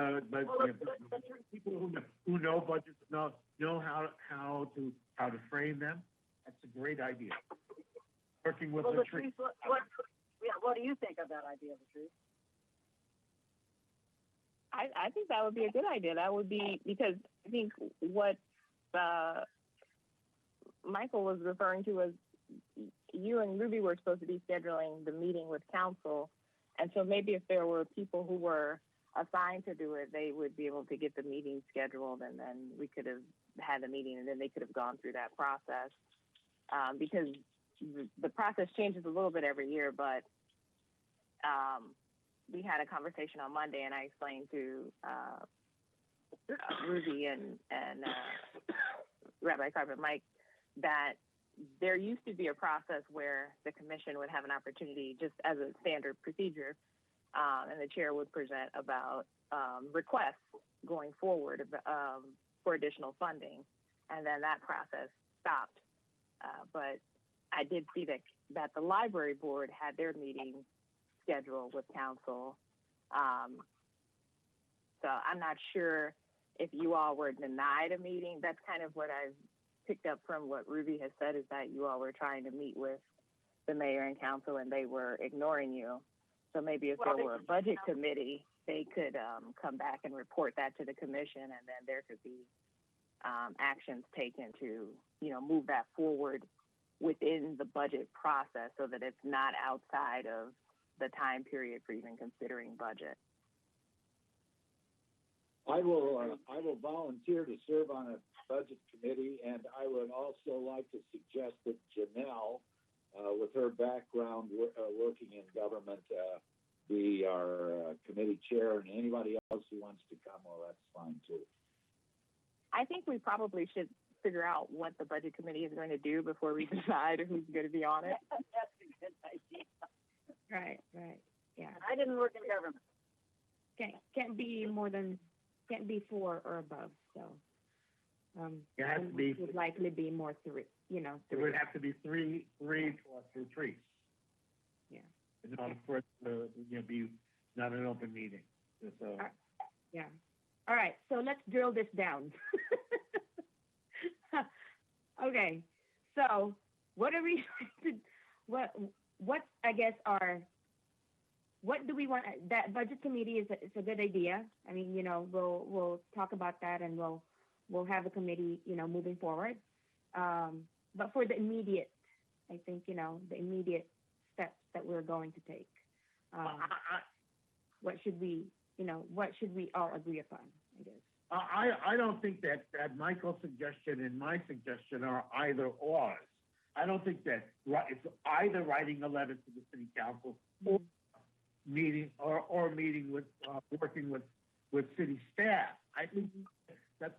people who know budgets know how to frame them. That's a great idea. Working with Latrice. What do you think of that idea, Latrice? I think that would be a good idea. That would be, because I think what Michael was referring to was you and Ruby were supposed to be scheduling the meeting with council. And so maybe if there were people who were assigned to do it, they would be able to get the meeting scheduled, and then we could have had the meeting, and then they could have gone through that process. Because the process changes a little bit every year, but we had a conversation on Monday, and I explained to Ruby and Rabbi Carpet Mike that there used to be a process where the commission would have an opportunity, just as a standard procedure, and the chair would present about requests going forward for additional funding, and then that process stopped. But I did see that the library board had their meeting scheduled with council. So I'm not sure if you all were denied a meeting. That's kind of what I've picked up from what Ruby has said, is that you all were trying to meet with the mayor and council and they were ignoring you. So maybe if there were a budget committee, they could come back and report that to the commission, and then there could be actions taken to, move that forward within the budget process so that it's not outside of the time period for even considering budget. I will volunteer to serve on a budget committee, and I would also like to suggest that Janelle, with her background working in government, be our committee chair, and anybody else who wants to come, well, that's fine too. I think we probably should figure out what the budget committee is going to do before we decide who's going to be on it. That's a good idea. Right, yeah. I didn't work in government. Can't be 4 or above, so. It has to and be, it would likely be more three, it three. would have to be three or threes. Yeah. In order for it to, be not an open meeting. So, Yeah. All right, so let's drill this down. Okay, so what are we, what I guess what do we want, that budget committee it's a good idea. I mean, we'll talk about that and we'll have a committee, moving forward. But for the immediate, I think, the immediate steps that we're going to take, what should we all agree upon, I guess? I don't think that Michael's suggestion and my suggestion are either or. I don't think that it's either writing a letter to the city council or meeting or meeting with working with city staff. I think that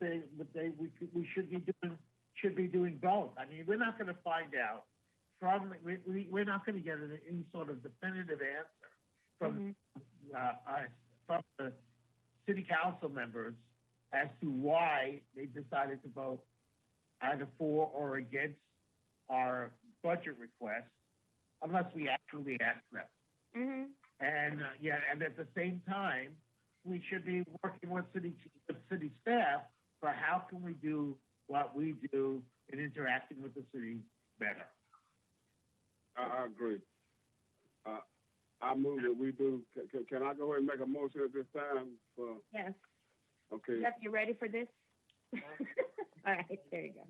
we should be doing both. I mean, we're not going to find out we're not going to get any sort of definitive answer from the city council members as to why they decided to vote either for or against our budget request, unless we actually ask them. Mm-hmm. And and at the same time, we should be working with city staff for how can we do what we do in interacting with the city better. I agree. I move that we do. Can I go ahead and make a motion at this time? Yes. Okay. Jeff, you ready for this? All right, there you go.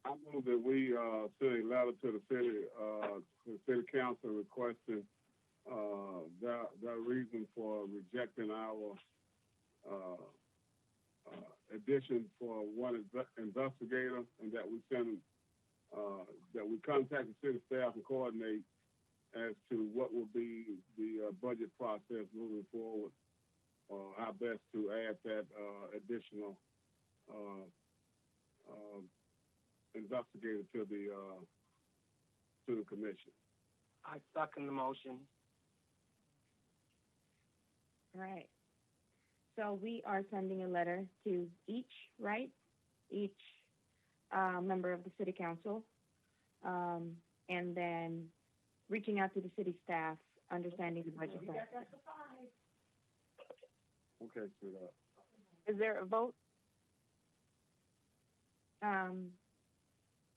I move that we send a letter to the city council requesting their reason for rejecting our addition for one investigator, and that we send that we contact the city staff and coordinate as to what will be the budget process moving forward, how best to add that additional investigator to the commission. I second the motion. All right. So we are sending a letter to each, right? Each member of the city council, and then reaching out to the city staff, understanding the budget process. Okay, sweetheart. Is there a vote?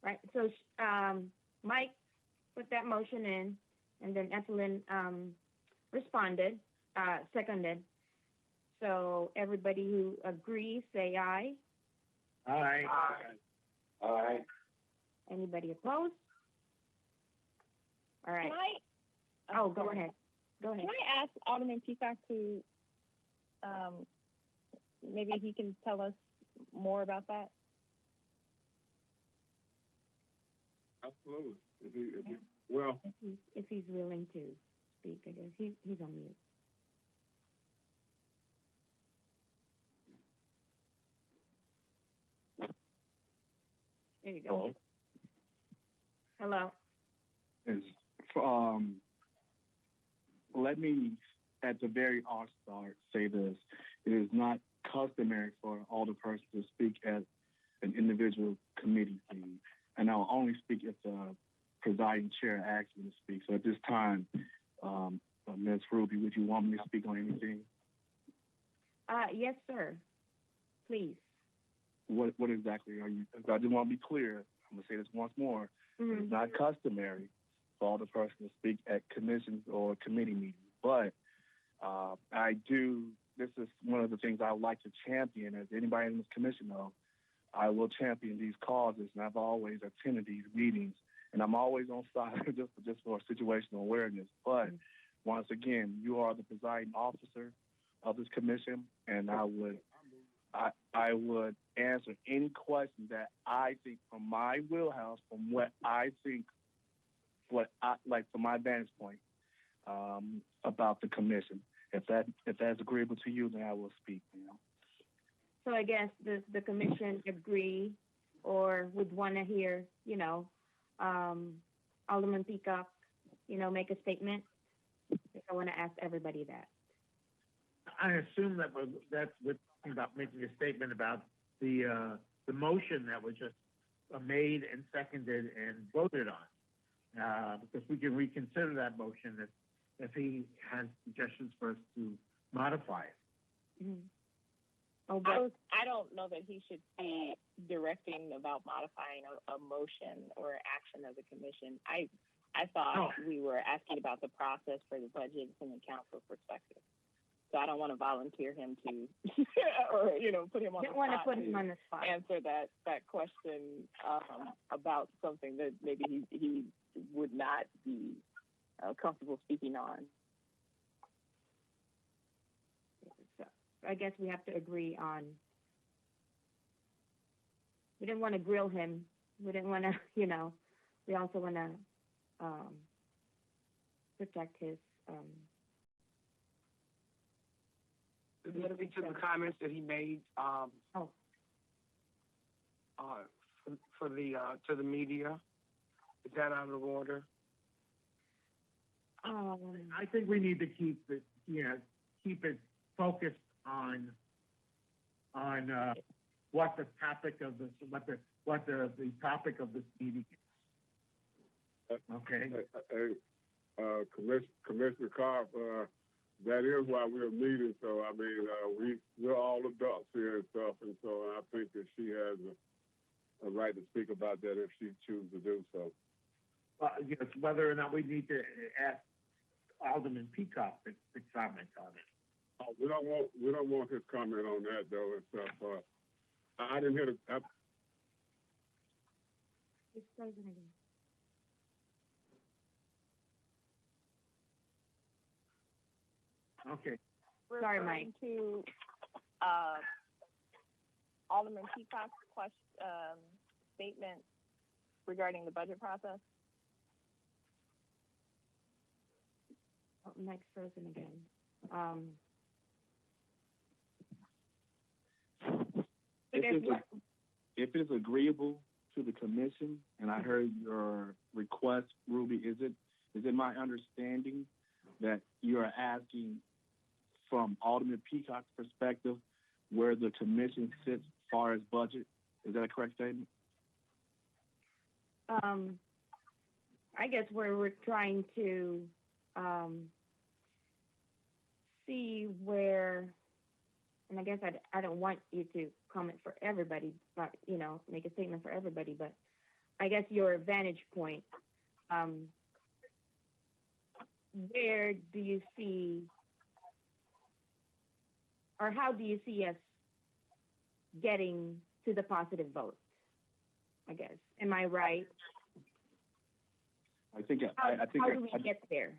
Right. So Mike put that motion in, and then Ethelyn responded, seconded. So everybody who agrees, say aye. Aye. Aye. Aye. Anybody opposed? All right. Can I? Go ahead. Go ahead. Can I ask Alderman Peacock to, maybe he can tell us more about that? Absolutely. If he's willing to speak, I guess he's on mute. There you go. Hello. Let me, at the very start, say this. It is not customary for an alderperson to speak at an individual committee meeting, and I'll only speak if the presiding chair asks me to speak. So at this time, Ms. Ruby, would you want me to speak on anything? Yes, sir. Please. What exactly are you? I just want to be clear. I'm going to say this once more. Mm-hmm. It's not customary for the person to speak at commissions or committee meetings, but I do. This is one of the things I would like to champion. As anybody in this commission knows, I will champion these causes, and I've always attended these meetings, and I'm always on side just for situational awareness. But once again, you are the presiding officer of this commission, and I would answer any question that I think from my wheelhouse, from what I think, from my vantage point, about the commission. If that's agreeable to you, then I will speak. So I guess the commission agree or would want to hear, Alderman Peacock, make a statement. I want to ask everybody that. I assume that we're talking about making a statement about the motion that was just made and seconded and voted on. Because we can reconsider that motion if he has suggestions for us to modify it. Mm-hmm. I don't know that he should be directing about modifying a motion or action of the commission. I thought we were asking about the process for the budget from the council perspective. So I don't want to volunteer him to, or put him on the spot. Want to put him on the spot. Answer that question about something that maybe he would not be comfortable speaking on. So I guess we have to agree on. We didn't want to grill him. We didn't want to, we also want to protect his. Did he speak to the comments that he made for the to the media? Is that out of order? I think we need to keep it focused on what the topic of this, what the topic of this meeting is. Okay. Commissioner Carp, that is why we're meeting. So I mean, we're all adults here and stuff, and so I think that she has a right to speak about that if she chooses to do so. Yes, whether or not we need to ask Alderman Peacock to comment on it. We don't want his comment on that though and stuff. I didn't hear the. It's frozen again. Okay. Sorry, Mike. To Alderman Peacock's statement regarding the budget process. Oh, Mike's frozen again. If it's agreeable to the commission, and I heard your request, Ruby, is it my understanding that you are asking from Alderman Peacock's perspective where the commission sits as far as budget? Is that a correct statement? I guess where we're trying to see where, and I guess I don't want you to comment for everybody, but, make a statement for everybody, but I guess your vantage point, where do you see, or how do you see us getting to the positive vote, I guess? Am I right? I think How do we get there?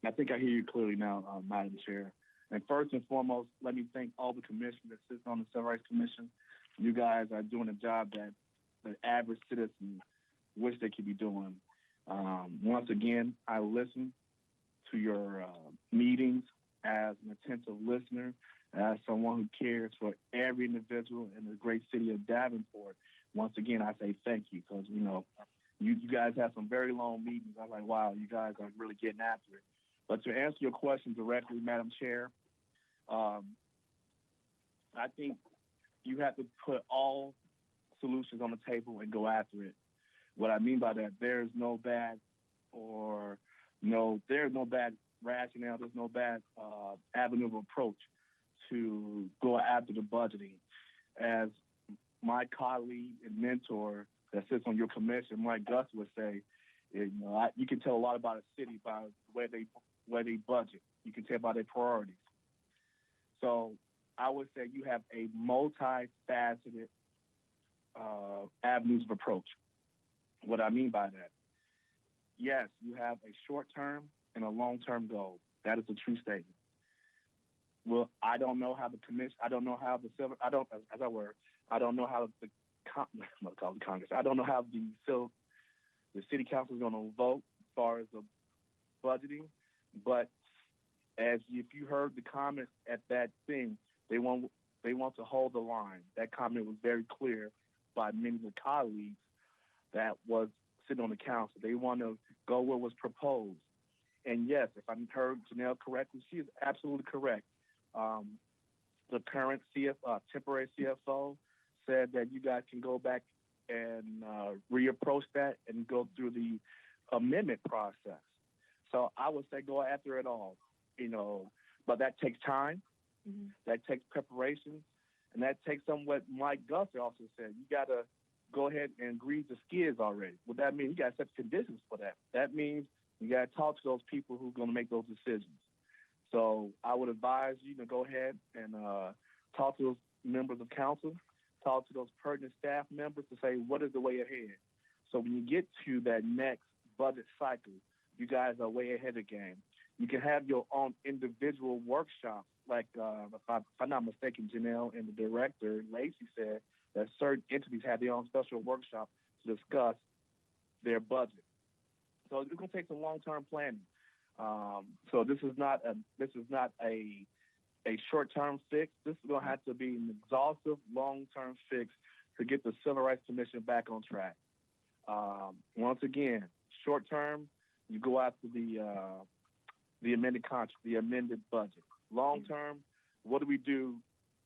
I think I hear you clearly now, Madam Chair. And first and foremost, let me thank all the commissioners that sit on the Civil Rights Commission. You guys are doing a job that the average citizen wish they could be doing. Once again, I listen to your meetings as an attentive listener, as someone who cares for every individual in the great city of Davenport. Once again, I say thank you because, you guys have some very long meetings. I'm like, wow, you guys are really getting after it. But to answer your question directly, Madam Chair, I think you have to put all solutions on the table and go after it. What I mean by that, there's no bad rationale, there's no bad avenue of approach to go after the budgeting. As my colleague and mentor that sits on your commission, Mike Gus, would say, you can tell a lot about a city by the way they budget. You can tell by their priorities. So I would say you have a multifaceted avenues of approach. What I mean by that, yes, you have a short-term and a long-term goal. That is a true statement. Well, I don't know how the commission, I don't know how the civil, I don't know how the Congress, I don't know how the city council is going to vote as far as the budgeting, but if you heard the comments at that thing, they want to hold the line. That comment was very clear by many of the colleagues that was sitting on the council. They want to go where was proposed. And yes, if I heard Janelle correctly, she is absolutely correct. The current temporary CFO said that you guys can go back and reapproach that and go through the amendment process. So I would say go after it all, but that takes time, that takes preparation, and that takes what Mike Gusser also said. You got to go ahead and grease the skids already. What that means, you got to set conditions for that. That means you got to talk to those people who are going to make those decisions. So I would advise you to go ahead and talk to those members of council, talk to those pertinent staff members to say, what is the way ahead? So when you get to that next budget cycle, you guys are way ahead of the game. You can have your own individual workshops, like if I'm not mistaken, Janelle and the director, Lacey, said that certain entities have their own special workshop to discuss their budget. So it's going to take some long-term planning. So this is not a short-term fix. This is going to have to be an exhaustive, long-term fix to get the Civil Rights Commission back on track. Once again, short-term, you go after the amended contract, the amended budget. Long-term, what do we do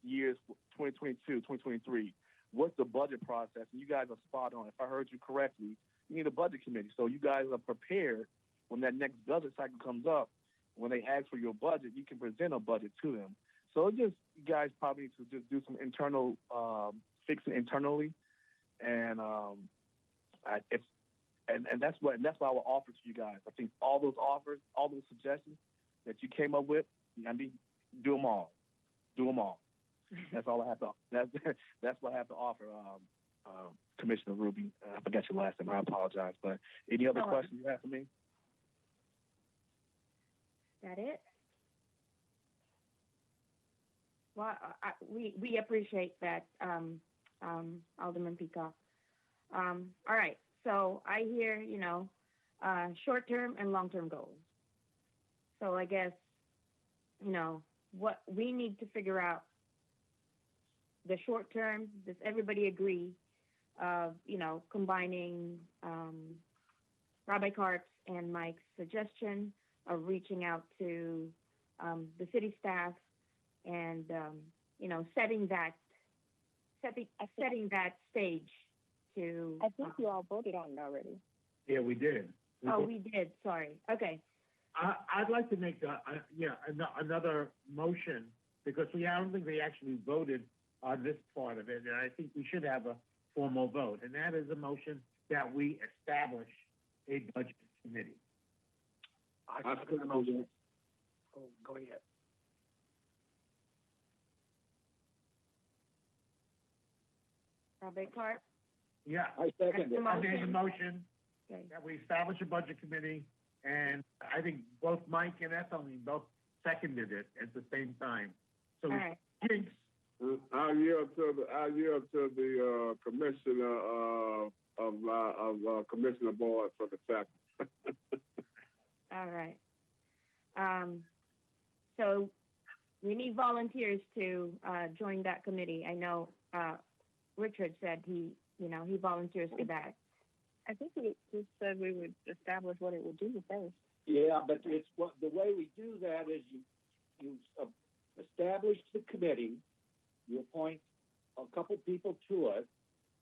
years 2022, 2023? What's the budget process? And you guys are spot on. If I heard you correctly, you need a budget committee. So you guys are prepared when that next budget cycle comes up. When they ask for your budget, you can present a budget to them. So you guys probably need to just do some internal fixing internally, and that's what I will offer to you guys. I think all those offers, all those suggestions that you came up with, do them all. Do them all. That's all I have to. That's what I have to offer, Commissioner Ruby. I forgot your last name. I apologize. But any other questions you have for me? That it? Well, we appreciate that, Alderman Peacock. All right. So I hear, short-term and long-term goals. So I guess, what we need to figure out, the short-term, does everybody agree of, combining Rabbi Karp's and Mike's suggestion of reaching out to the city staff and, setting that stage to... I think you all voted on it already. Yeah, we did. We did. Sorry. Okay. I'd like to make another motion because I don't think they actually voted on this part of it, and I think we should have a formal vote, and that is a motion that we establish a budget committee. I second the motion. Oh, go ahead. Rabbi Karp? Yeah. I second it. I made a motion Okay. that we establish a budget committee, and I think both Mike and Ethelene both seconded it at the same time. So All right. I'll yield to the commissioner of Commissioner Board for the second. All right. So we need volunteers to join that committee. I know Richard said he volunteers for that. I think we just said we would establish what it would do first. Yeah, but the way we do that is you establish the committee, you appoint a couple people to it,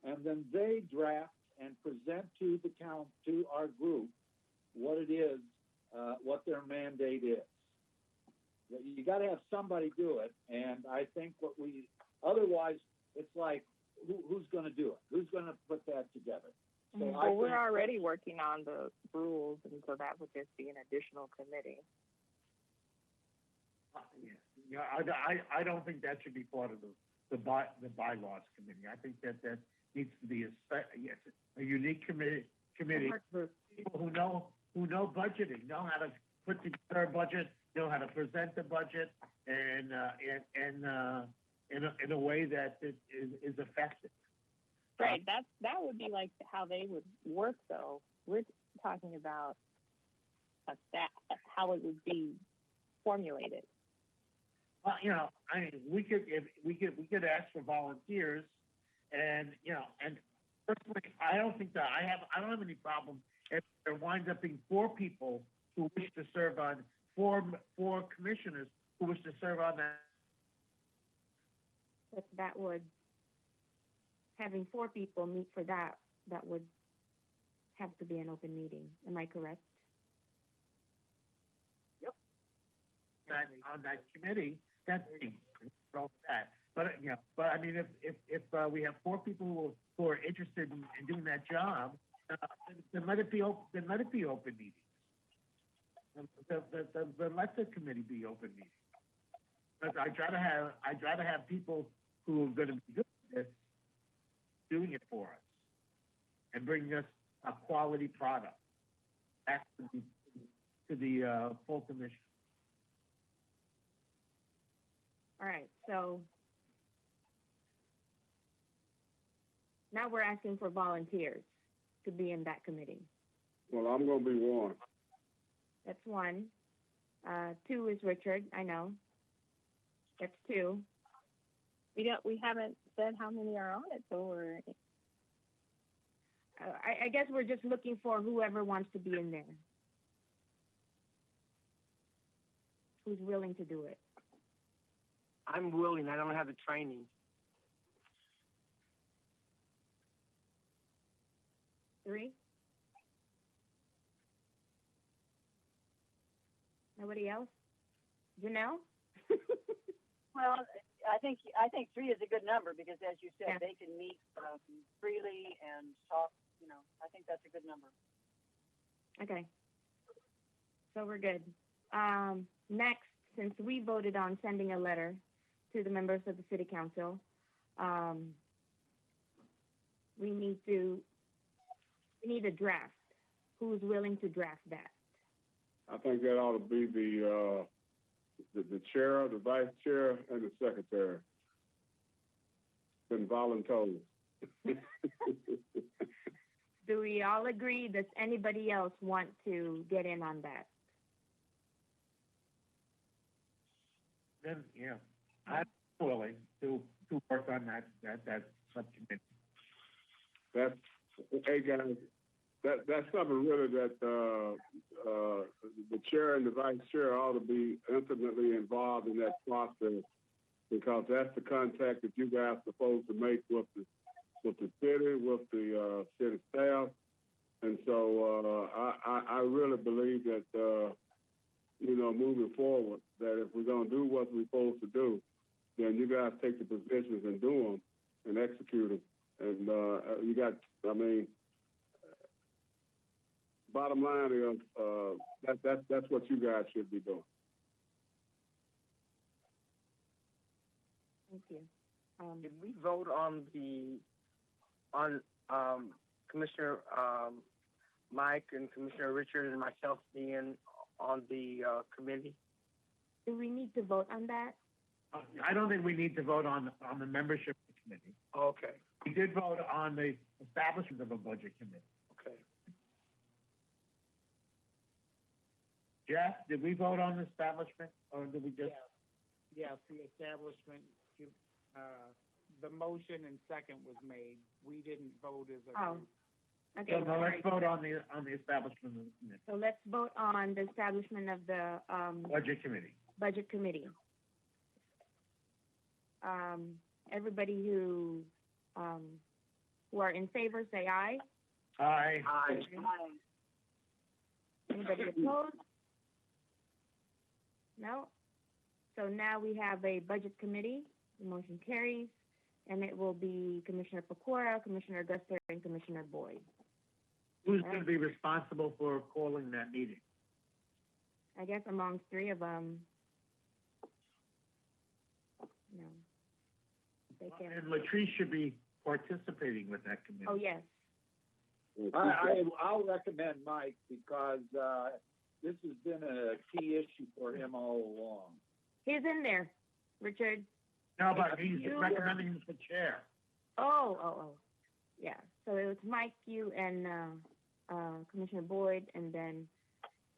and then they draft and present to our group what it is, what their mandate is. You got to have somebody do it, and I think otherwise it's like who's going to do it? Who's going to put that together? So Well, we're already working on the rules, and so that would just be an additional committee. I don't think that should be part of the bylaws committee. I think that needs to be a unique committee. People who know budgeting, know how to put together a budget, know how to present the budget, and in a way that it is effective. Right. That would be like how they would work, though. We're talking about how it would be formulated. Well, we could ask for volunteers, and personally, I don't have any problem if there winds up being 4 people who wish to serve on 4 commissioners who wish to serve on that. That would having 4 people meet for that, that would have to be an open meeting. Am I correct? That, on that committee, that's all that. But, but I mean, if we have 4 people who are interested in doing that job, then let it be open, meetings. Then let the committee be open meetings. But I'd rather have people who are gonna be good at this doing it for us and bringing us a quality product back to the full commission. All right, so now we're asking for volunteers to be in that committee. Well, I'm gonna be one. That's 1. 2 is Richard, I know. That's 2. We haven't said how many are on it, so we're. I guess we're just looking for whoever wants to be in there. Who's willing to do it. I'm willing. I don't have the training. 3? Nobody else? Janelle? Well, I think 3 is a good number because, as you said, Yeah. they can meet freely and talk. I think that's a good number. Okay. So we're good. Next, since we voted on sending a letter to the members of the city council, we need a draft. Who's willing to draft that? I think that ought to be the chair, the vice chair, and the secretary. Been voluntold. Do we all agree? Does anybody else want to get in on that? Then, I'm willing to work on that subcommittee. That's, hey guys, that's something really that the chair and the vice chair ought to be intimately involved in that process, because that's the contact that you guys are supposed to make with the city, with the city staff. And so I really believe that, moving forward, that if we're going to do what we're supposed to do, then you guys take the positions and do them and execute them. And you got, bottom line is that's what you guys should be doing. Thank you. Did we vote on Commissioner Mike and Commissioner Richard and myself being on the committee? Do we need to vote on that? I don't think we need to vote on the membership committee. Okay. We did vote on the establishment of a budget committee. Okay. Jeff, did we vote on the establishment, or did we just? Yes, the establishment, the motion and second was made. We didn't vote as a Oh, group. okay. So now let's vote on the establishment of the committee. So let's vote on the establishment of the Budget committee. budget committee. Everybody who are in favor, say aye. Aye. Aye. Anybody opposed? No? So now we have a budget committee. The motion carries, and it will be Commissioner Pecora, Commissioner Augusta, and Commissioner Boyd. Who's going to be responsible for calling that meeting? I guess amongst 3 of them, no. They can. And Latrice should be participating with that committee. Oh, yes. I'll recommend Mike because this has been a key issue for him all along. He's in there, Richard. No, but he's recommending the chair. Oh. Yeah. So it was Mike, you, and Commissioner Boyd, and then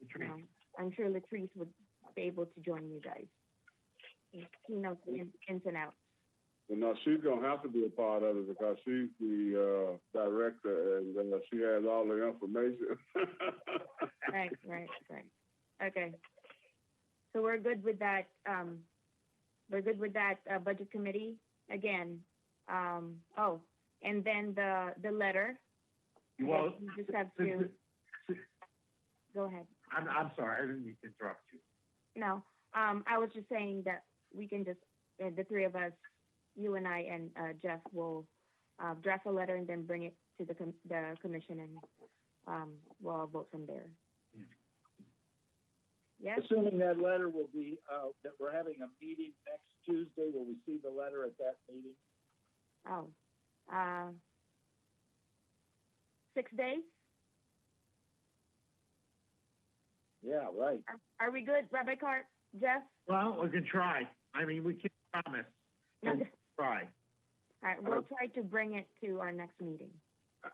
Latrice. I'm sure Latrice would be able to join you guys. He knows the ins and outs. Well, no, she's going to have to be a part of it because she's the director and she has all the information. Right. Okay. So we're good with that. Budget committee again. And then the letter, I Well, guess you just have to, go ahead. I'm sorry, I didn't mean to interrupt you. No, I was just saying that we can just, the three of us, you and I and Jeff will draft a letter and then bring it to the commission, and we'll all vote from there. Yes? Assuming that letter will be, that we're having a meeting next Tuesday, will we see the letter at that meeting? Oh, 6 days? Yeah, right. Are we good, Rabbi Cart? Jeff? Well, we can try. I mean, we can't promise. But we'll try. All right, we'll try to bring it to our next meeting.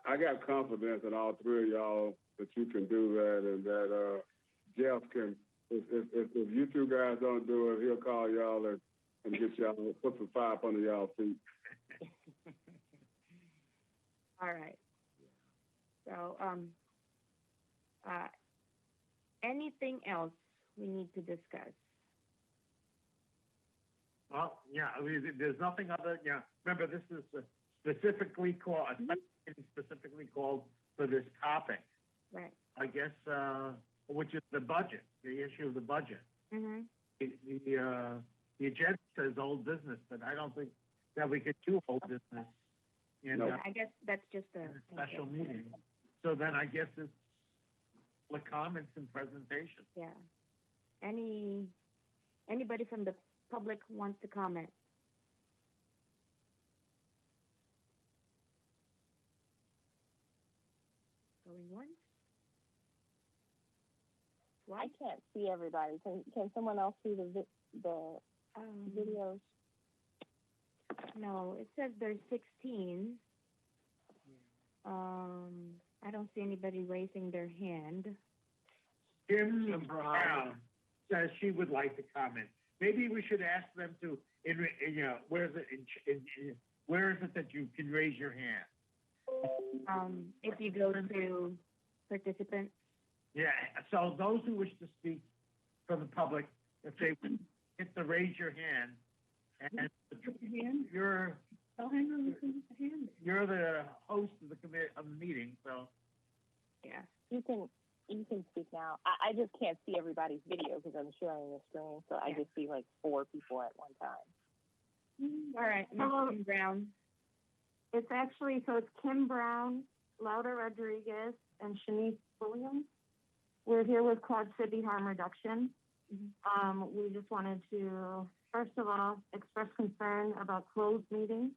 I got confidence in all three of y'all that you can do that, and that Jeff can. If you two guys don't do it, he'll call y'all and get y'all, put some fire up under y'all feet. All right. So, anything else we need to discuss? Well, yeah, I mean, there's nothing other, yeah, remember, this is specifically called, specifically called for this topic. Right. I guess, which is the budget, the issue of the budget. Mm-hmm. The agenda says old business, but I don't think that we could do old business in Yeah, I guess that's just a special meeting. So then I guess it's the comments and presentation. Yeah. Anybody from the public wants to comment? Going once? I can't see everybody. Can someone else see the videos? No, it says there's 16. I don't see anybody raising their hand. Kim Brown says she would like to comment. Maybe we should ask them to, where is it that you can raise your hand? If you go to participants. Yeah, so those who wish to speak from the public, if they hit the raise your hand, and you're the host of the meeting, so. Yeah. You can speak now. I just can't see everybody's video because I'm sharing the screen, so I just see like 4 people at one time. All right, Hello. Kim Brown. It's Kim Brown, Laura Rodriguez, and Shanice Williams. We're here with Quad City Harm Reduction. We just wanted to, first of all, express concern about closed meetings.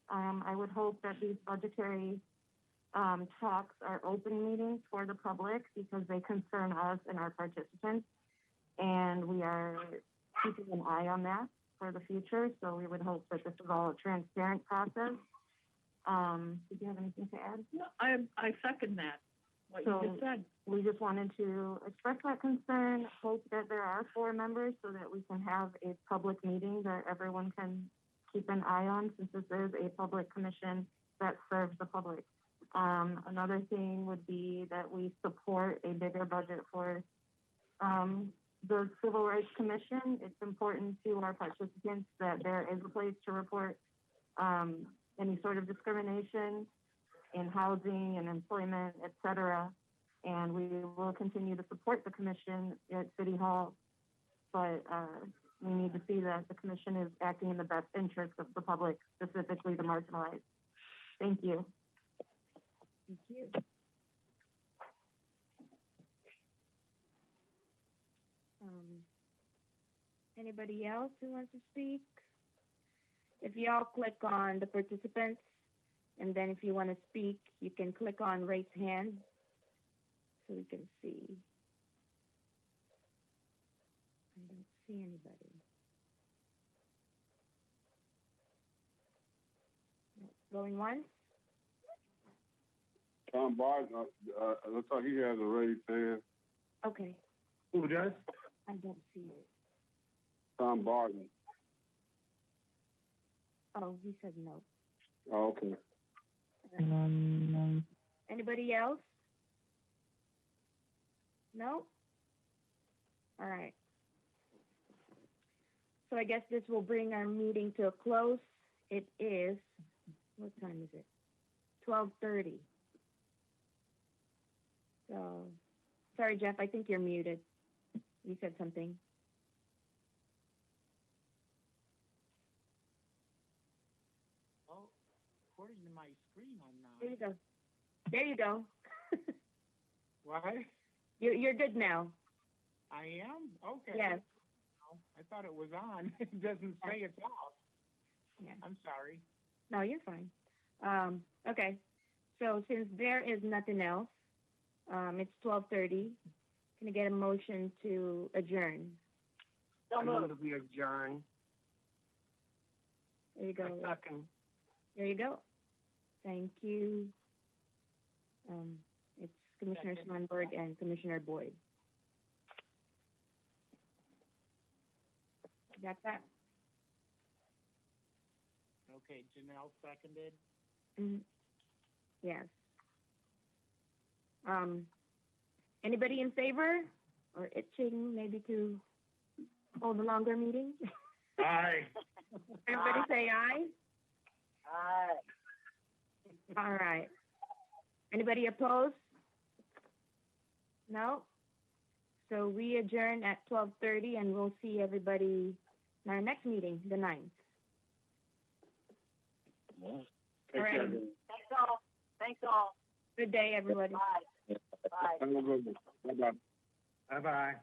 I would hope that these budgetary talks are open meetings for the public because they concern us and our participants. And we are keeping an eye on that for the future. So we would hope that this is all a transparent process. Did you have anything to add? No, I second that, what you just said. We just wanted to express that concern, hope that there are 4 members so that we can have a public meeting that everyone can keep an eye on, since this is a public commission that serves the public. Another thing would be that we support a bigger budget for the Civil Rights Commission. It's important to our participants that there is a place to report any sort of discrimination in housing and employment, et cetera. And we will continue to support the commission at City Hall, but we need to see that the commission is acting in the best interest of the public, specifically the marginalized. Thank you. Thank you. Anybody else who wants to speak? If y'all click on the participants, and then if you want to speak, you can click on raise hand so we can see. I don't see anybody. Going once? Tom Barton, looks like he has a raised hand. Okay, Who does? I don't see it. Tom Barton. Oh, he said no. Oh, okay. Anybody else? No? All right. So I guess this will bring our meeting to a close. It is, what time is it? 12:30. So, sorry, Jeff, I think you're muted. You said something. Oh, according to my screen, I'm There not. you go. There you go. What? You're good now. I am? Okay. Yes. I thought it was on. It doesn't say it's off. Yeah. I'm sorry. No, you're fine. Okay. So since there is nothing else, it's 12:30. Can I get a motion to adjourn? I move that we adjourn. There you go. Second. There you go. Thank you. It's Commissioner Swanberg and Commissioner Boyd. Got that? Okay, Janelle seconded. Yes. Anybody in favor or itching maybe to hold a longer meeting? Aye. Everybody say aye. Aye. All right. Anybody opposed? No? So we adjourn at 12:30 and we'll see everybody in our next meeting, the 9th. All right. Thanks all. Thanks all. Good day, everybody. Bye. Bye. Have a good one. Bye-bye. Bye-bye.